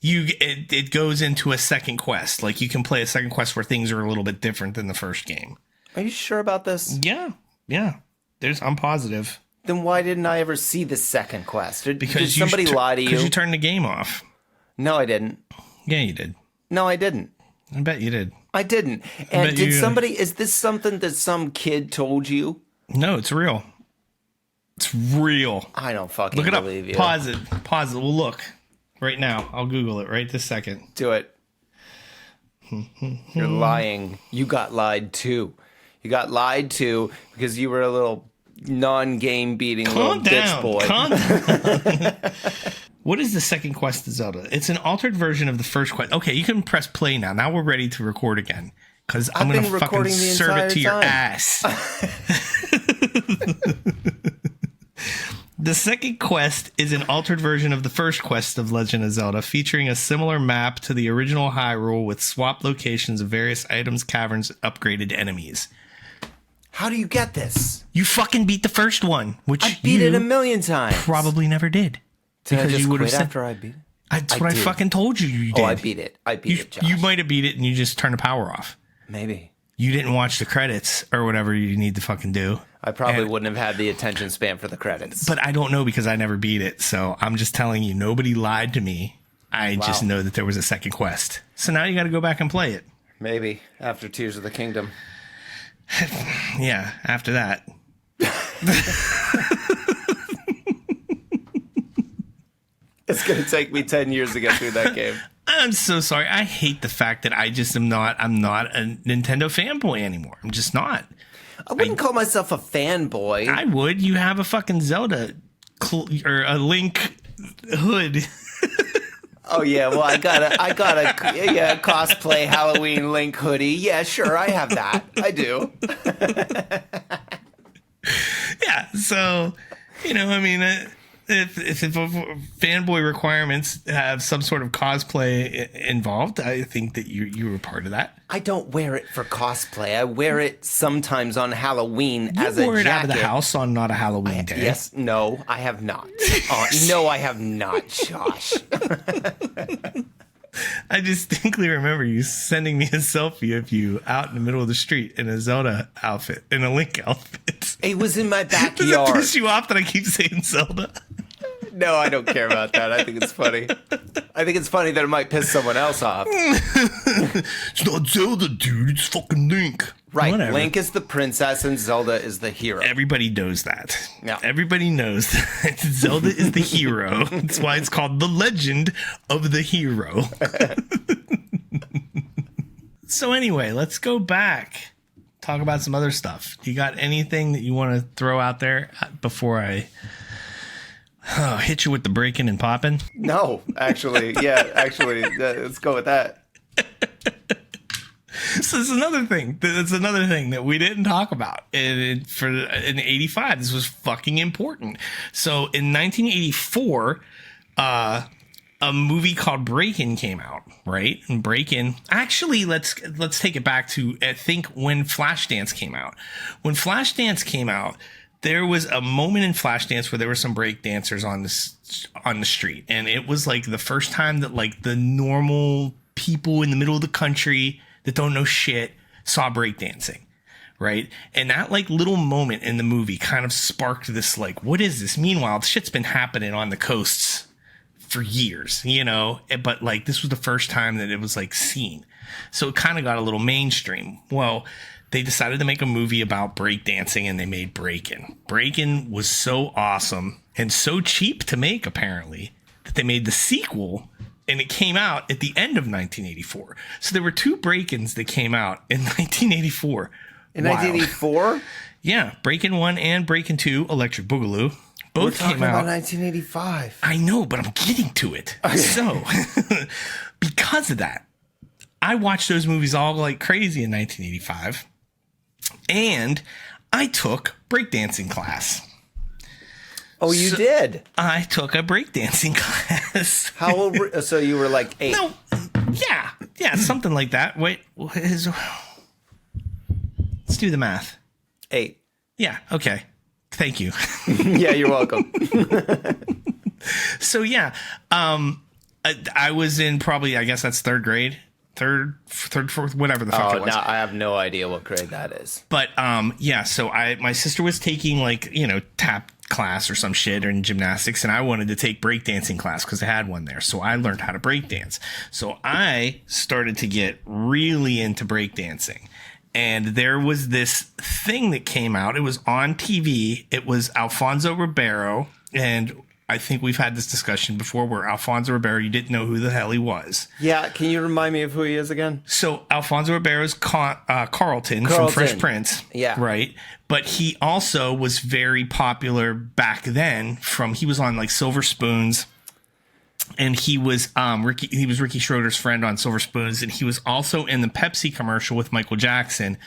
it goes into a second quest. Like you can play a second quest where things are a little bit different than the first game. Are you sure about this? Yeah. I'm positive. Then why didn't I ever see the second quest? Did somebody lie to you? Because you turned the game off. No, I didn't. Yeah, you did. No, I didn't. I bet you did. I didn't. And is this something that some kid told you? No, it's real. It's real. I don't fucking Look it up. believe you. Pause it. We'll look right now. I'll Google it right this second. Do it. You're lying. You got lied to. You got lied to because you were a little non-game beating little bitch boy. Calm down. What is the second quest to Zelda? It's an altered version of the first quest. Okay, you can press play now. Now we're ready to record again. Because I'm going to fucking serve it to your ass. The second quest is an altered version of the first quest of Legend of Zelda, featuring a similar map to the original Hyrule with swapped locations of various items, caverns, upgraded enemies. How do you get this? You fucking beat the first one, which I beat it a million times. Probably never did. Did I just you would quit have after I beat it? That's what I fucking told you did. Oh, I beat it. Josh. You might have beat it and you just turned the power off. Maybe. You didn't watch the credits or whatever you need to fucking do. I probably wouldn't have had the attention span for the credits. But I don't know because I never beat it. So I'm just telling you, nobody lied to me. I just know that there was a second quest. So now you got to go back and play it. Maybe after Tears of the Kingdom. Yeah, after that. It's going to take me 10 years to get through that game. I'm so sorry. I hate the fact that I'm not a Nintendo fanboy anymore. I'm just not. I wouldn't call myself a fanboy. I would. You have a fucking Zelda or a Link hood. Oh yeah, well I got a cosplay Halloween Link hoodie. Yeah, sure, I have that. I do. Yeah, so I mean, if fanboy requirements have some sort of cosplay involved, I think that you were part of that. I don't wear it for cosplay. I wear it sometimes on Halloween as a jacket. You wore it out of the house on not a Halloween day. Yes, no, I have not. No, I have not, Josh. I distinctly remember you sending me a selfie of you out in the middle of the street in a Zelda outfit, in a Link outfit. It was in my backyard. Does it piss you off that I keep saying Zelda? No, I don't care about that. I think it's funny. I think it's funny that it might piss someone else off. It's not Zelda, dude. It's fucking Link. Right. Whatever. Link is the princess and Zelda is the hero. Everybody knows that. Yeah. Everybody knows that Zelda is the hero. That's why it's called The Legend of the Hero. So anyway, let's go back. Talk about some other stuff. You got anything that you want to throw out there before I hit you with the breaking and popping? No, actually. Let's go with that. So it's another thing. That's another thing that we didn't talk about. And for in '85, this was fucking important. So in 1984, a movie called Breakin' came out, right? And Breakin', actually, let's take it back to I think when Flashdance came out. When Flashdance came out, there was a moment in Flashdance where there were some break dancers on the street, and it was like the first time that like the normal people in the middle of the country that don't know shit saw breakdancing, right? And that like little moment in the movie kind of sparked this like, what is this? Meanwhile, shit's been happening on the coasts for years, you know, but like this was the first time that it was like seen. So it kind of got a little mainstream. Well, they decided to make a movie about breakdancing and they made Breakin'. Breakin' was so awesome and so cheap to make, apparently, that they made the sequel. And it came out at the end of 1984. So there were two Break-ins that came out in 1984. In 1984? Yeah. Breakin' 1 and Breakin' 2, Electric Boogaloo. Both We're talking came out. about 1985. I know, but I'm getting to it. Okay. So, because of that, I watched those movies all like crazy in 1985. And I took breakdancing class. Oh, you did? I took a breakdancing class. How old so you were like 8? No, yeah, something like that. Wait, let's do the math. 8. Yeah, okay. Thank you. Yeah, you're welcome. So yeah, I was in probably, I guess that's third grade. Third, fourth, whatever the fuck it was. Now I have no idea what grade that is. But yeah, so my sister was taking like, you know, tap class or some shit or in gymnastics, and I wanted to take breakdancing class because they had one there. So I learned how to breakdance. So I started to get really into breakdancing. And there was this thing that came out. It was on TV. It was Alfonso Ribeiro. And I think we've had this discussion before where Alfonso Ribeiro, you didn't know who the hell he was. Yeah, can you remind me of who he is again? So Alfonso Ribeiro's Carlton from Fresh Prince. Yeah. Right. But he also was very popular back then he was on like Silver Spoons. And he was Ricky Schroeder's friend on Silver Spoons, and he was also in the Pepsi commercial with Michael Jackson,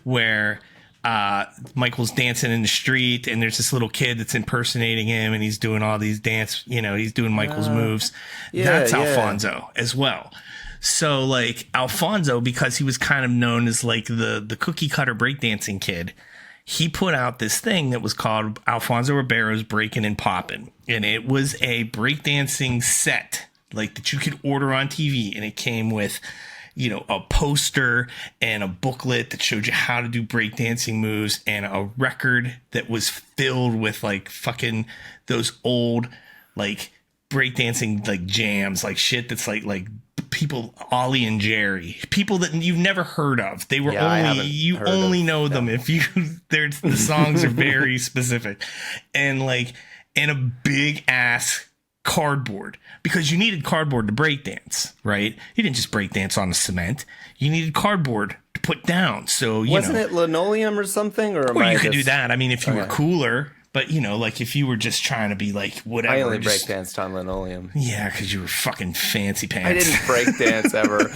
where Michael's dancing in the street, and there's this little kid that's impersonating him, and he's doing all these dance, you know, he's doing Michael's moves. That's Alfonso as well. So like Alfonso, because he was kind of known as like the cookie cutter breakdancing kid, he put out this thing that was called Alfonso Ribeiro's Breakin' and Poppin'. And it was a breakdancing set like that you could order on TV. And it came with, you know, a poster and a booklet that showed you how to do breakdancing moves and a record that was filled with like fucking those old like breakdancing like jams, like shit that's like people, Ollie and Jerry, people that you've never heard of. They were only know them if you. The songs are very specific, and a big ass cardboard, because you needed cardboard to break dance, right? You didn't just break dance on the cement. You needed cardboard to put down. So wasn't it linoleum or something? Or you could do that. I mean, if you were cooler. But, you know, like if you were just trying to be like whatever. I only breakdanced on linoleum. Yeah, because you were fucking fancy pants. I didn't breakdance ever.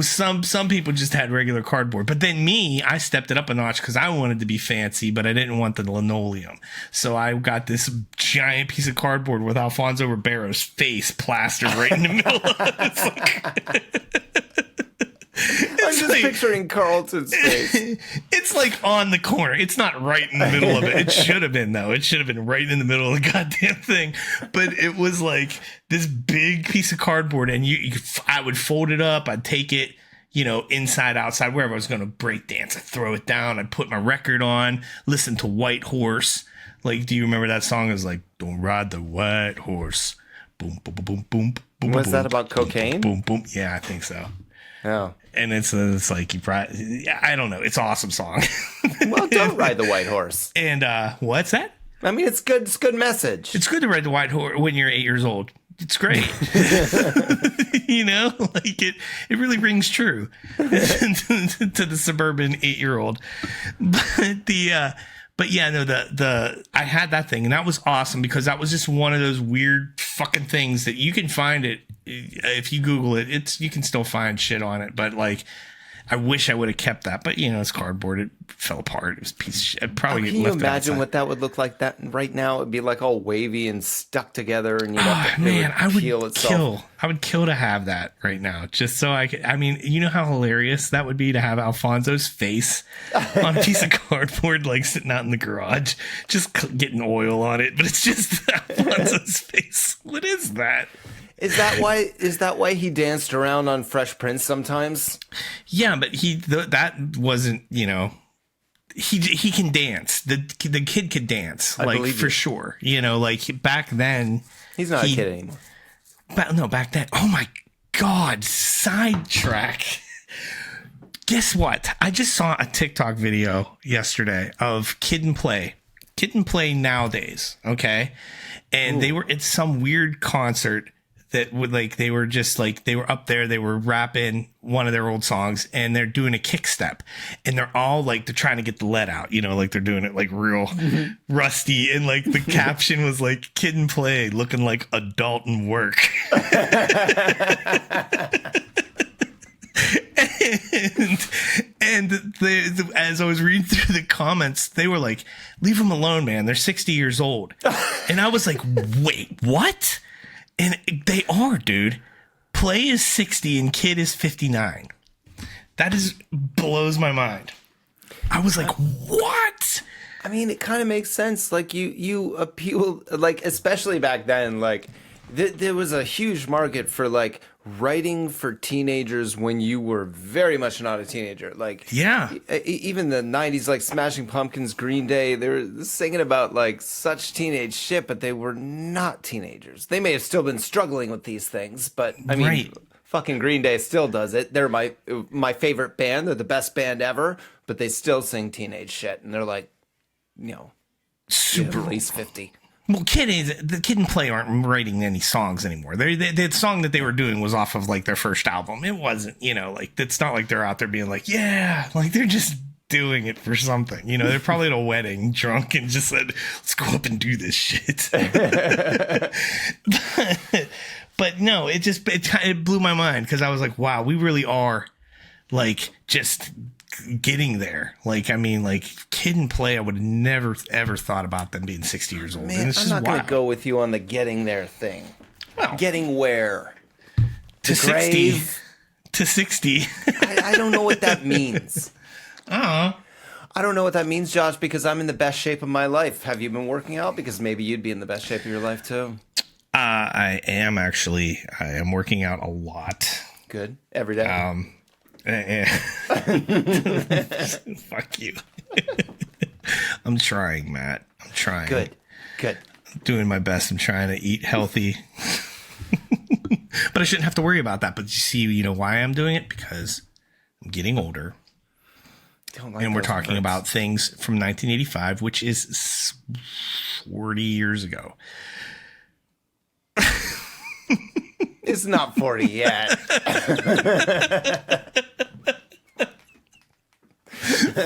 Some people just had regular cardboard. But then me, I stepped it up a notch because I wanted to be fancy, but I didn't want the linoleum. So I got this giant piece of cardboard with Alfonso Ribeiro's face plastered right in the middle of it. I'm just picturing Carlton's face. It's like on the corner. It's not right in the middle of it. It should have been, though. It should have been right in the middle of the goddamn thing. But it was like this big piece of cardboard, and I would fold it up. I'd take it, inside, outside, wherever I was going to break dance. I'd throw it down. I'd put my record on, listen to White Horse. Like, do you remember that song? It was like, don't ride the white horse. Boom, boom, boom, boom, boom. Boom, Was boom, that about cocaine? Boom, boom. Yeah, I think so. Oh. And it's like, I don't know. It's an awesome song. Well, don't ride the white horse. And what's that? I mean, it's good. It's a good message. It's good to ride the white horse when you're 8 years old. It's great. Like it really rings true to the suburban 8-year-old. But yeah, no, I had that thing, and that was awesome because that was just one of those weird fucking things that you can find it if you Google it. You can still find shit on it, but like, I wish I would have kept that, but it's cardboard. It fell apart. It was a piece of shit. I'd probably Can you imagine what that would look like? That right now, it'd be like all wavy and stuck together, and I would kill. I would kill to have that right now, just so I could. I mean, you know how hilarious that would be to have Alfonso's face on a piece of cardboard, like sitting out in the garage, just getting oil on it, but it's just Alfonso's face. What is that? Is that why he danced around on Fresh Prince sometimes? Yeah, but that wasn't, he can dance. The kid could dance, like, for sure. Like back then. He's not a kid anymore. Back then. Oh my God, sidetrack. Guess what? I just saw a TikTok video yesterday of Kid and Play. Kid and Play nowadays, okay? And they were at some weird concert that would they were up there, they were rapping one of their old songs and they're doing a kick step and they're all like, they're trying to get the lead out, like they're doing it like real rusty. And like the caption was like, Kid and Play looking like adult and work. And as I was reading through the comments, they were like, leave them alone, man. They're 60 years old. And I was like, wait, what? And they are, dude. Play is 60 and Kid is 59. That blows my mind. I was like, what? I mean, it kind of makes sense. Like you appeal, like, especially back then, like there was a huge market for like writing for teenagers when you were very much not a teenager. Like, yeah, even the 90s, like Smashing Pumpkins, Green Day, they were singing about like such teenage shit, but they were not teenagers. They may have still been struggling with these things, but I mean, right. Fucking Green Day still does it. They're my favorite band. They're the best band ever, but they still sing teenage shit, and they're like, super at least 50. Well, Kid and Play aren't writing any songs anymore. The song that they were doing was off of like their first album. It wasn't, like, it's not like they're out there being like, yeah, like they're just doing it for something. They're probably at a wedding drunk and just said, let's go up and do this shit. But no, it blew my mind because I was like, wow, we really are like just getting there. Like, I mean, like Kid and Play, I would have never ever thought about them being 60 years old. Man, I'm not going to go with you on the getting there thing. Well, getting where? To 60. To 60. I don't know what that means. I don't know what that means, Josh, because I'm in the best shape of my life. Have you been working out? Because maybe you'd be in the best shape of your life too. I am actually. I am working out a lot. Good. Every day. Fuck you. I'm trying, Matt. I'm trying. Good. I'm doing my best. I'm trying to eat healthy. But I shouldn't have to worry about that. But you see, why I'm doing it? Because I'm getting older. And we're talking about things from 1985, which is 40 years ago. It's not 40 yet.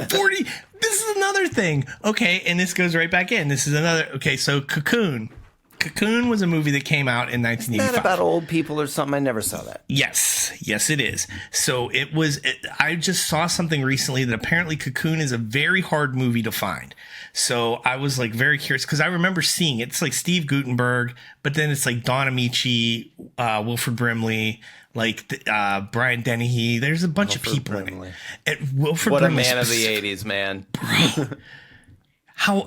40. This is another thing. Okay, and this goes right back in. This is another. Okay, so Cocoon. Cocoon was a movie that came out in 1985. Is that about old people or something? I never saw that. Yes, it is. So I just saw something recently that apparently Cocoon is a very hard movie to find. So I was like very curious because I remember seeing it. It's like Steve Guttenberg, but then it's like Don Amici, Wilford Brimley, like Brian Dennehy. There's a bunch of people in it. What a man of the 80s, man. Bro.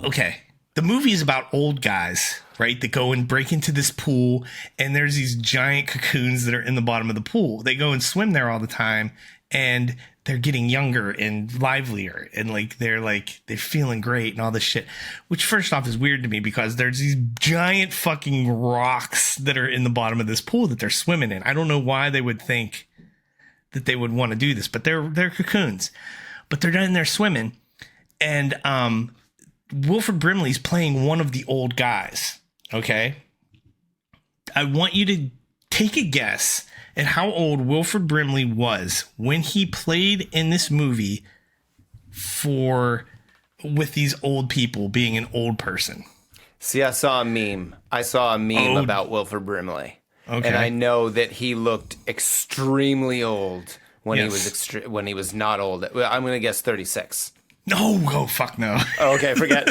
Okay. The movie is about old guys, right? That go and break into this pool, and there's these giant cocoons that are in the bottom of the pool. They go and swim there all the time, and they're getting younger and livelier, and they're feeling great and all this shit, which first off is weird to me because there's these giant fucking rocks that are in the bottom of this pool that they're swimming in. I don't know why they would think that they would want to do this, but they're cocoons, but they're in there swimming, and Wilford Brimley's playing one of the old guys. Okay, I want you to take a guess at how old Wilford Brimley was when he played in this movie with these old people, being an old person. See, I saw a meme. About Wilford Brimley. Okay. And I know that he looked extremely old when he was not old. I'm going to guess 36. No, oh fuck no. Oh, okay, forget.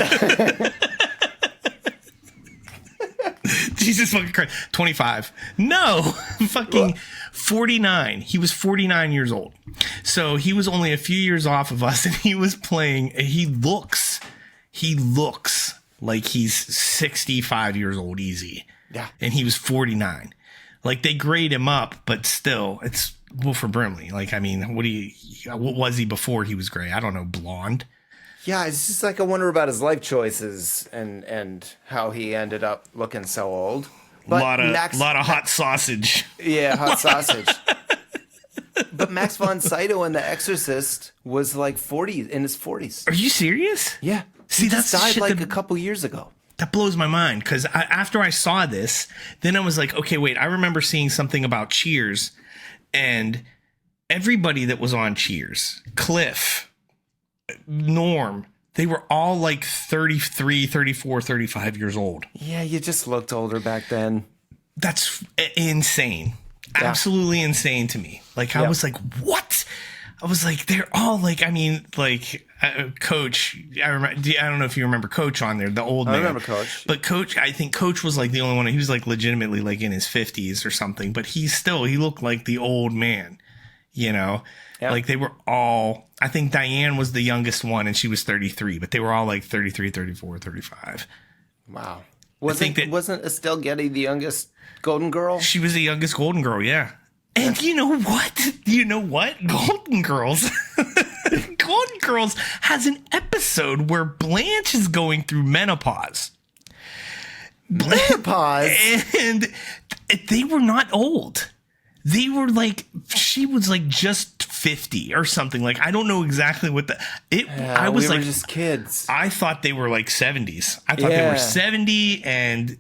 Jesus fucking Christ. 25. No, fucking 49. He was 49 years old. So he was only a few years off of us, and he was playing. He looks like he's 65 years old easy. Yeah. And he was 49. Like, they grade him up, but still, it's Wilford Brimley. Like, I mean, what was he before he was gray? I don't know, blonde. Yeah, it's just like I wonder about his life choices and how he ended up looking so old. But lot of hot sausage. Yeah, hot sausage. But Max von Sydow in The Exorcist was like in his 40s. Are you serious? Yeah. See, that's died like a couple years ago. That blows my mind, because after I saw this, then I was like, okay, wait, I remember seeing something about Cheers, and everybody that was on Cheers, Cliff, Norm, they were all like 33, 34, 35 years old. Yeah, you just looked older back then. That's insane. Yeah. Absolutely insane to me. Like, I was like, what? I was like, they're all like, I mean, like, Coach, I don't know if you remember Coach on there, the old man. I remember Coach. But Coach, I think Coach was like the only one. He was like legitimately like in his 50s or something, but he looked like the old man, you know? Yeah. Like, they were all, I think Diane was the youngest one, and she was 33, but they were all like 33, 34, 35. Wow. Wasn't Estelle Getty the youngest Golden Girl? She was the youngest Golden Girl, yeah. And you know what? Golden Girls. Golden Girls has an episode where Blanche is going through menopause. Menopause? And they were not old. They were like, she was like just 50 or something. Like, I don't know exactly what I was like, just kids. I thought they were like 70s. I thought they were 70, and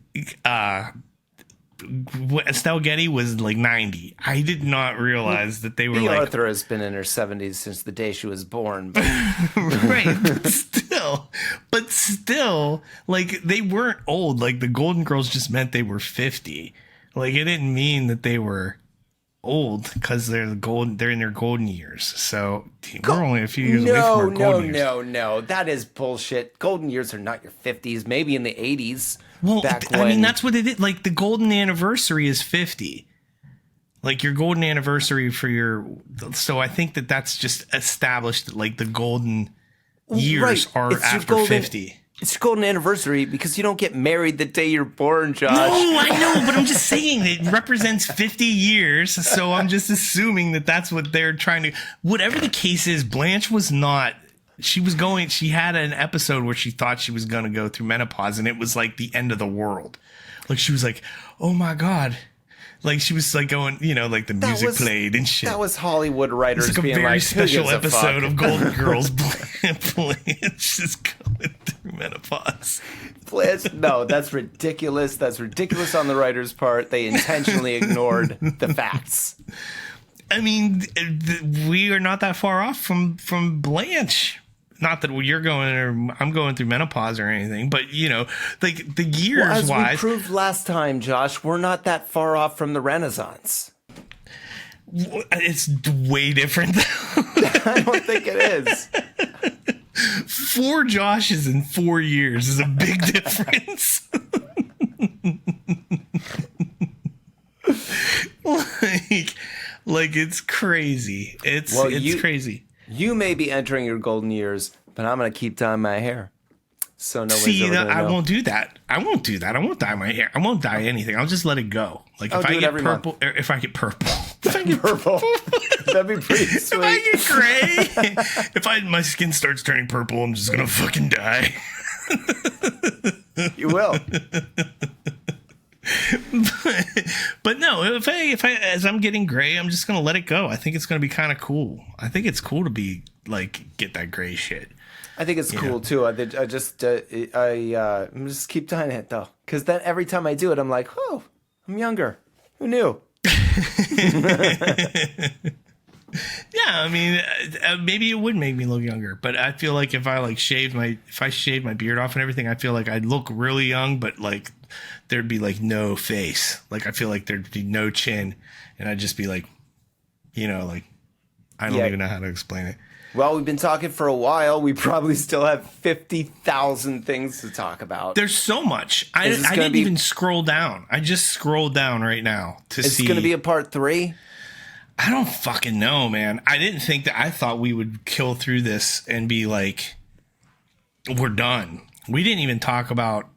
Estelle Getty was like 90. I did not realize that they were like. Arthur has been in her 70s since the day she was born. But. Right. But still, like, they weren't old. Like, the Golden Girls just meant they were 50. Like, it didn't mean that they were old, because they're in their golden years. So we're only a few years away from our golden years. No, that is bullshit. Golden years are not your 50s, maybe in the 80s. Well, I mean, that's what it is. Like, the golden anniversary is 50. Like, your golden anniversary so I think that's just established that, like, the golden years are after 50. It's your golden anniversary because you don't get married the day you're born, Josh. No, I know, but I'm just saying it represents 50 years. So I'm just assuming that that's what they're trying to. Whatever the case is, Blanche was not. She had an episode where she thought she was going to go through menopause, and it was like the end of the world. Like, she was like, oh my God. Like, she was like going, like the music played and shit. That was Hollywood writers being like, it's like a very special episode of Golden Girls. Blanche is going through menopause. Blanche, no, that's ridiculous. That's ridiculous on the writer's part. They intentionally ignored the facts. I mean, we are not that far off from Blanche. Not that I'm going through menopause or anything, but like the years as wise. we proved last time, Josh, we're not that far off from the Renaissance. It's way different. I don't think it is. 4 Joshes in 4 years is a big difference. like it's crazy. It's crazy. You may be entering your golden years, but I'm going to keep dyeing my hair. So I won't do that. I won't do that. I won't dye my hair. I won't dye anything. I'll just let it go. Like, if I get purple, If I get Purple. That'd be pretty sweet. If I get gray, my skin starts turning purple, I'm just gonna fucking die. You will. But no, if I as I'm getting gray, I'm just gonna let it go. I think it's gonna be kind of cool. I think it's cool to be like get that gray shit. I think it's cool too. I just keep doing it though, because then every time I do it, I'm like, oh, I'm younger. Who knew? Yeah, I mean, maybe it would make me look younger, but I feel like if I shave my beard off and everything, I feel like I'd look really young, but like there'd be like no face. Like I feel like there'd be no chin, and I'd just be like, like I don't even know how to explain it. Well, we've been talking for a while. We probably still have 50,000 things to talk about. There's so much. I didn't even scroll down. I just scrolled down right now to see. It's going to be a part 3? I don't fucking know, man. I didn't think that. I thought we would kill through this and be like, we're done. We didn't even talk about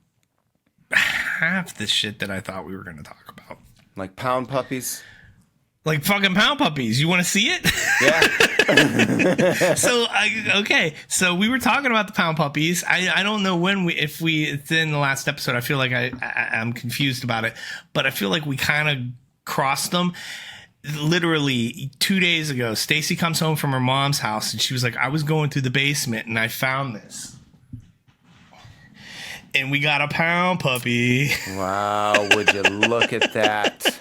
half the shit that I thought we were going to talk about. Like pound puppies? Like fucking pound puppies. You want to see it? Yeah. So we were talking about the pound puppies. I don't know when it's in the last episode. I feel like I'm confused about it, but I feel like we kind of crossed them. Literally 2 days ago, Stacy comes home from her mom's house and she was like, I was going through the basement and I found this. And we got a pound puppy. Wow, would you look at that?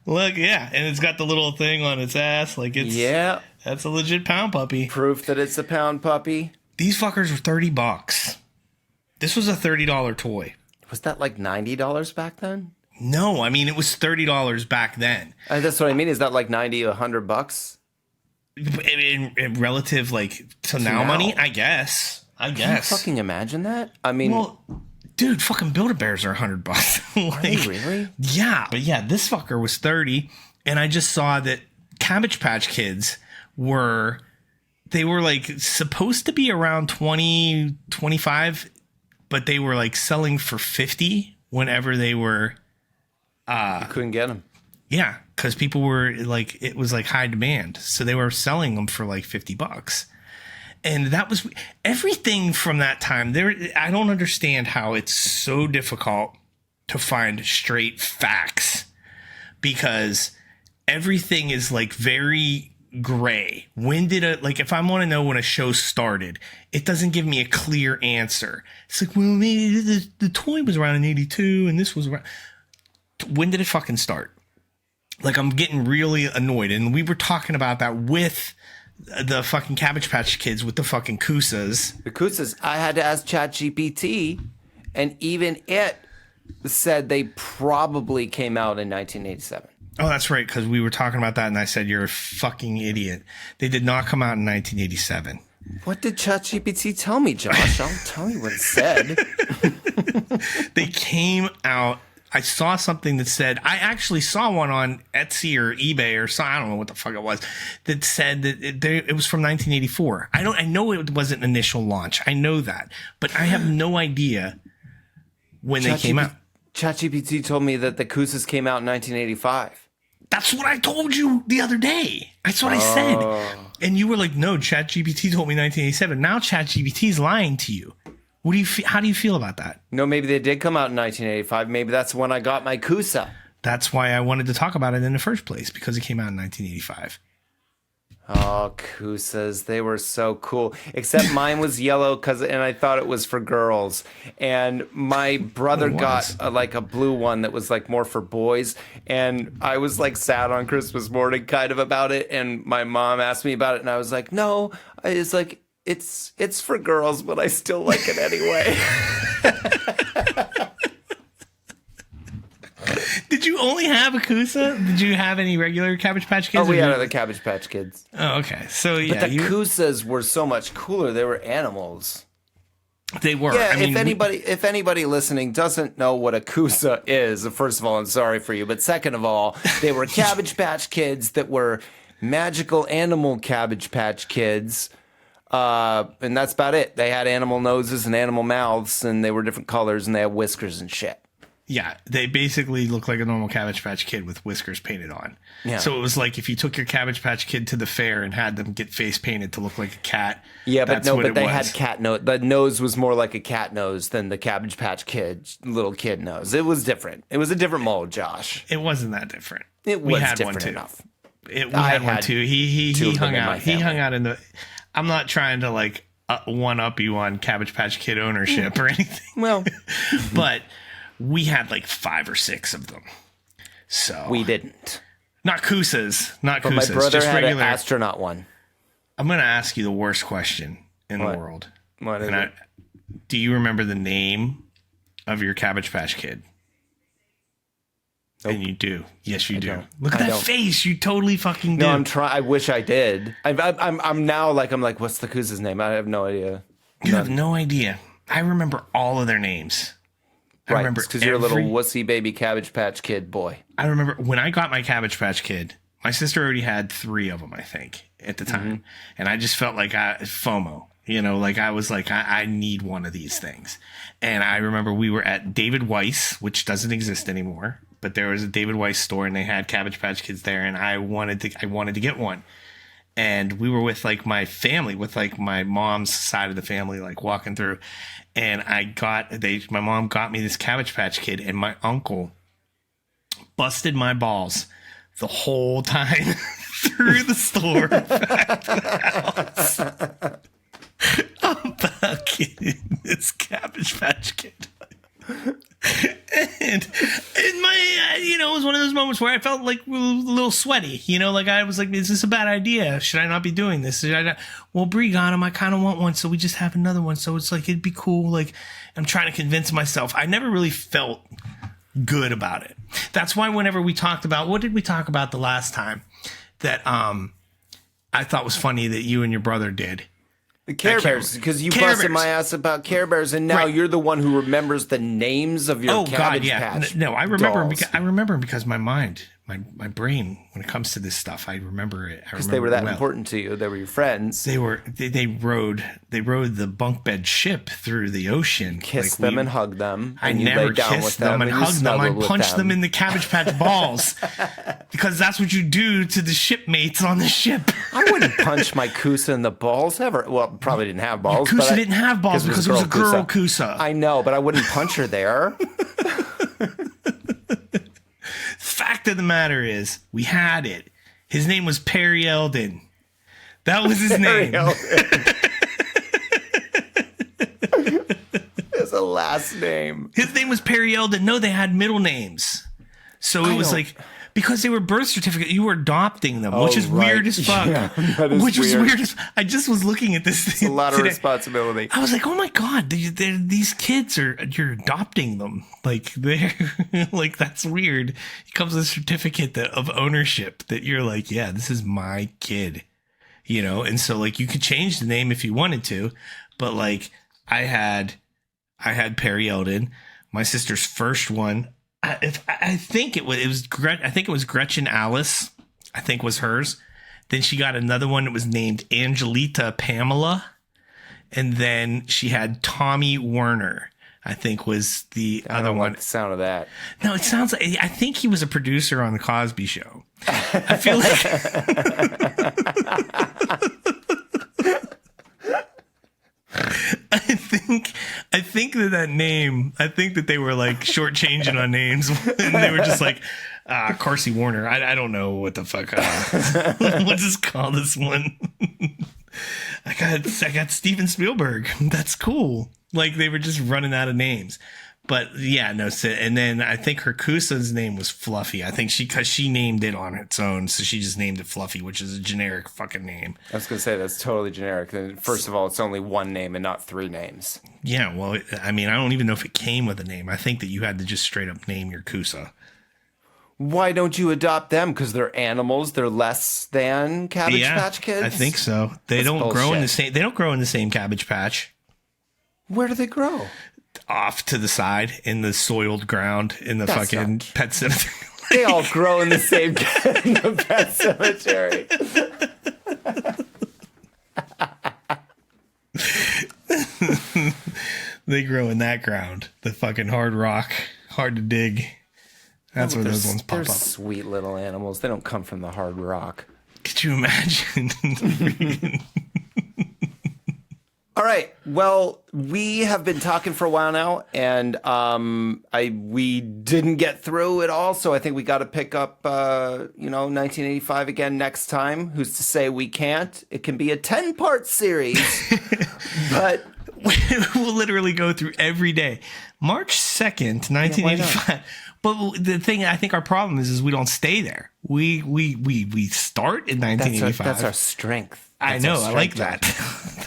Look, yeah, and it's got the little thing on its ass, like that's a legit pound puppy. Proof that it's a pound puppy. These fuckers were $30. This was a $30 toy. Was that like $90 back then? No, I mean it was $30 back then. That's what I mean. Is that like $90 $100? In relative, like to now money, I guess. Can you fucking imagine that? I mean, well, dude, fucking Build-A-Bears are $100. Are they really? Yeah, but yeah, this fucker was 30, and I just saw that Cabbage Patch Kids were like supposed to be around 20, 25, but they were like selling for 50 whenever they were. You couldn't get them. Yeah, because people were like, it was like high demand, so they were selling them for like $50. And that was everything from that time. I don't understand how it's so difficult to find straight facts, because everything is like very gray. When did if I want to know when a show started, it doesn't give me a clear answer. It's like, well, maybe the toy was around in 82 and this was around. When did it fucking start? Like, I'm getting really annoyed. And we were talking about that with the fucking Cabbage Patch Kids with the fucking Koosas. The Koosas, I had to ask ChatGPT, and even it said they probably came out in 1987. Oh, that's right, because we were talking about that, and I said, you're a fucking idiot. They did not come out in 1987. What did ChatGPT tell me, Josh? I'll tell you what it said. They came out. I saw something that said, I actually saw one on Etsy or eBay or something, I don't know what the fuck it was, that said that it was from 1984. I know it wasn't initial launch. I know that, but I have no idea when they came out. ChatGPT told me that the Koosas came out in 1985. That's what I told you the other day. That's what I said. And you were like, no, ChatGPT told me 1987. Now ChatGPT is lying to you. How do you feel about that? No, maybe they did come out in 1985. Maybe that's when I got my Koosa. That's why I wanted to talk about it in the first place, because it came out in 1985. Oh, Koosas. They were so cool. Except mine was yellow and I thought it was for girls. And my brother got a blue one that was like more for boys. And I was like sad on Christmas morning kind of about it. And my mom asked me about it. And I was like, no, it's like, it's for girls, but I still like it anyway. Did you only have a Koosa? Did you have any regular Cabbage Patch Kids? Oh, we had other Cabbage Patch Kids. Oh, okay. So, yeah. But the Koosas were so much cooler. They were animals. They were. Yeah, if anybody listening doesn't know what a Koosa is, first of all, I'm sorry for you. But second of all, they were Cabbage Patch Kids that were magical animal Cabbage Patch Kids. And that's about it. They had animal noses and animal mouths, and they were different colors, and they had whiskers and shit. Yeah, they basically look like a normal Cabbage Patch Kid with whiskers painted on. Yeah. So it was like if you took your Cabbage Patch Kid to the fair and had them get face painted to look like a cat. Yeah, but that's no, what but it they was. had cat nose. The nose was more like a cat nose than the Cabbage Patch Kid little kid nose. It was different. It was a different mold, Josh. It wasn't that different. It We was had different one too. enough. We had one too. He two of them hung in my out. He family. hung out in the. I'm not trying to like one up you on Cabbage Patch Kid ownership or anything. Well, But we had like 5 or 6 of them. So we didn't. not Koosas, not But my Koosas, brother just had regular. an astronaut one. I'm going to ask you the worst question in What? the world. What is And it? do you remember the name of your Cabbage Patch Kid? Nope. And you do. Yes, you do. don't. Look at I that don't. face. You totally fucking do. No, I'm trying. I wish I did. I'm now like what's the Kooza's name? I have no idea. You have no idea. I remember all of their names. I Right, remember because you're a little every- wussy baby Cabbage Patch Kid boy. I remember when I got my Cabbage Patch Kid, my sister already had 3 of them, I think, at the time. Mm-hmm. And I just felt like FOMO, like I was like, I need one of these things. And I remember we were at David Weiss, which doesn't exist anymore, but there was a David Weiss store and they had Cabbage Patch Kids there. And I wanted to get one. And we were with like my family, with like my mom's side of the family, like walking through. And my mom got me this Cabbage Patch Kid, and my uncle busted my balls the whole time through the store back to the house about getting this Cabbage Patch Kid. And it was one of those moments where I felt like a little sweaty, like I was like, is this a bad idea? Should I not be doing this? Should I not? Well, Bree got him. I kind of want one. So we just have another one. So it's like, it'd be cool. Like I'm trying to convince myself. I never really felt good about it. That's why whenever we talked about, what did we talk about the last time that, I thought was funny that you and your brother did? The Care Bears, because you Care busted Bears. my ass about Care Bears, and now Right. you're the one who remembers the names of your Cabbage Patch. No, I remember. dolls. Because my mind, my brain, when it comes to this stuff, I remember it. Because they were that important to you. They were your friends. They rode the bunk bed ship through the ocean. Kissed them and hugged them. I And you never laid down with kissed them and you hugged them. I snuggled with punched them in the Cabbage Patch balls because that's what you do to the shipmates on the ship. I wouldn't punch my Koosa in the balls ever. Well, probably didn't have balls. Koosa but didn't have balls because it was a girl Koosa. I know, but I wouldn't punch her there. Fact of the matter is, we had it. His name was Perry Eldon. That was his name. There's a last name. His name was Perry Eldon. No, they had middle names. So it was like, because they were birth certificate, you were adopting them, which is right. weird as fuck. Yeah, that is which was weird. weird as I just was looking at this It's a lot of responsibility. I was like, oh my God, these kids you're adopting them. Like they're like, that's weird. It comes with a certificate of ownership that you're like, yeah, this is my kid, And so like you could change the name if you wanted to, but like I had Perry Eldon, my sister's first one. I think it was Gretchen Alice, I think was hers. Then she got another one that was named Angelita Pamela. And then she had Tommy Werner, I think was the other one. Like the sound of that. No, it sounds like, I think he was a producer on the Cosby Show. I feel like I think that name, I think that they were like shortchanging on names and they were just like, Carsey Warner. I don't know what the fuck. What's this called? This one. I got Steven Spielberg. That's cool. Like they were just running out of names. But yeah, no. So, and then I think her Kusa's name was Fluffy. I think because she named it on its own, so she just named it Fluffy, which is a generic fucking name. I was gonna say that's totally generic. First of all, it's only one name and not 3 names. Yeah, well, I mean, I don't even know if it came with a name. I think that you had to just straight up name your Kusa. Why don't you adopt them? Because they're animals. They're less than Cabbage Patch Kids. I think so. They don't grow in the same. They don't grow in the same Cabbage Patch. Where do they grow? Off to the side in the soiled ground in the fucking pet cemetery. They all grow in the same in the pet cemetery. They grow in that ground, the fucking hard rock hard to dig. That's where those ones pop They're up. sweet little animals. They don't come from the hard rock. Could you imagine? All right. Well, we have been talking for a while now, and we didn't get through it all, so I think we got to pick up 1985 again next time. Who's to say we can't? It can be a 10-part series, but we'll literally go through every day. March 2nd, 1985. But the thing, I think our problem is we don't stay there. We start in 1985. That's our strength. I know. I like that.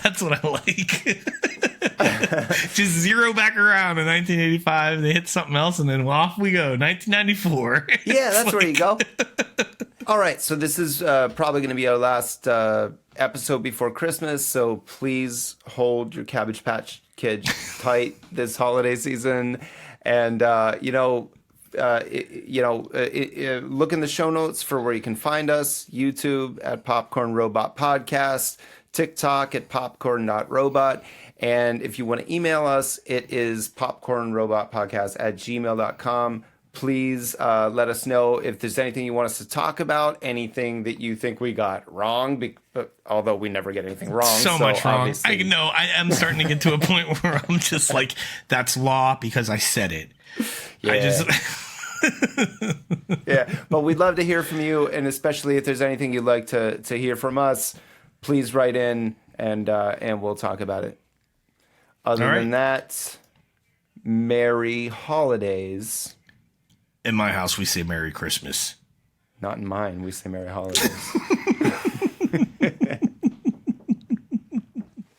That's what I like. Just zero back around in 1985. They hit something else, and then off we go. 1994. Yeah, that's where you go. All right. So this is probably going to be our last episode before Christmas. So please hold your Cabbage Patch Kids tight this holiday season, and look in the show notes for where you can find us. YouTube at Popcorn Robot Podcast, TikTok at popcorn.robot. And if you want to email us, it is popcornrobotpodcast@gmail.com. Please let us know if there's anything you want us to talk about, anything that you think we got wrong, although we never get anything wrong. So much wrong. I know. I am starting to get to a point where I'm just like, that's law because I said it. Yeah. Yeah, but we'd love to hear from you, and especially if there's anything you'd like to hear from us, please write in and we'll talk about it. Other than that, Merry Holidays. In my house, we say Merry Christmas. Not in mine. We say Merry Holidays.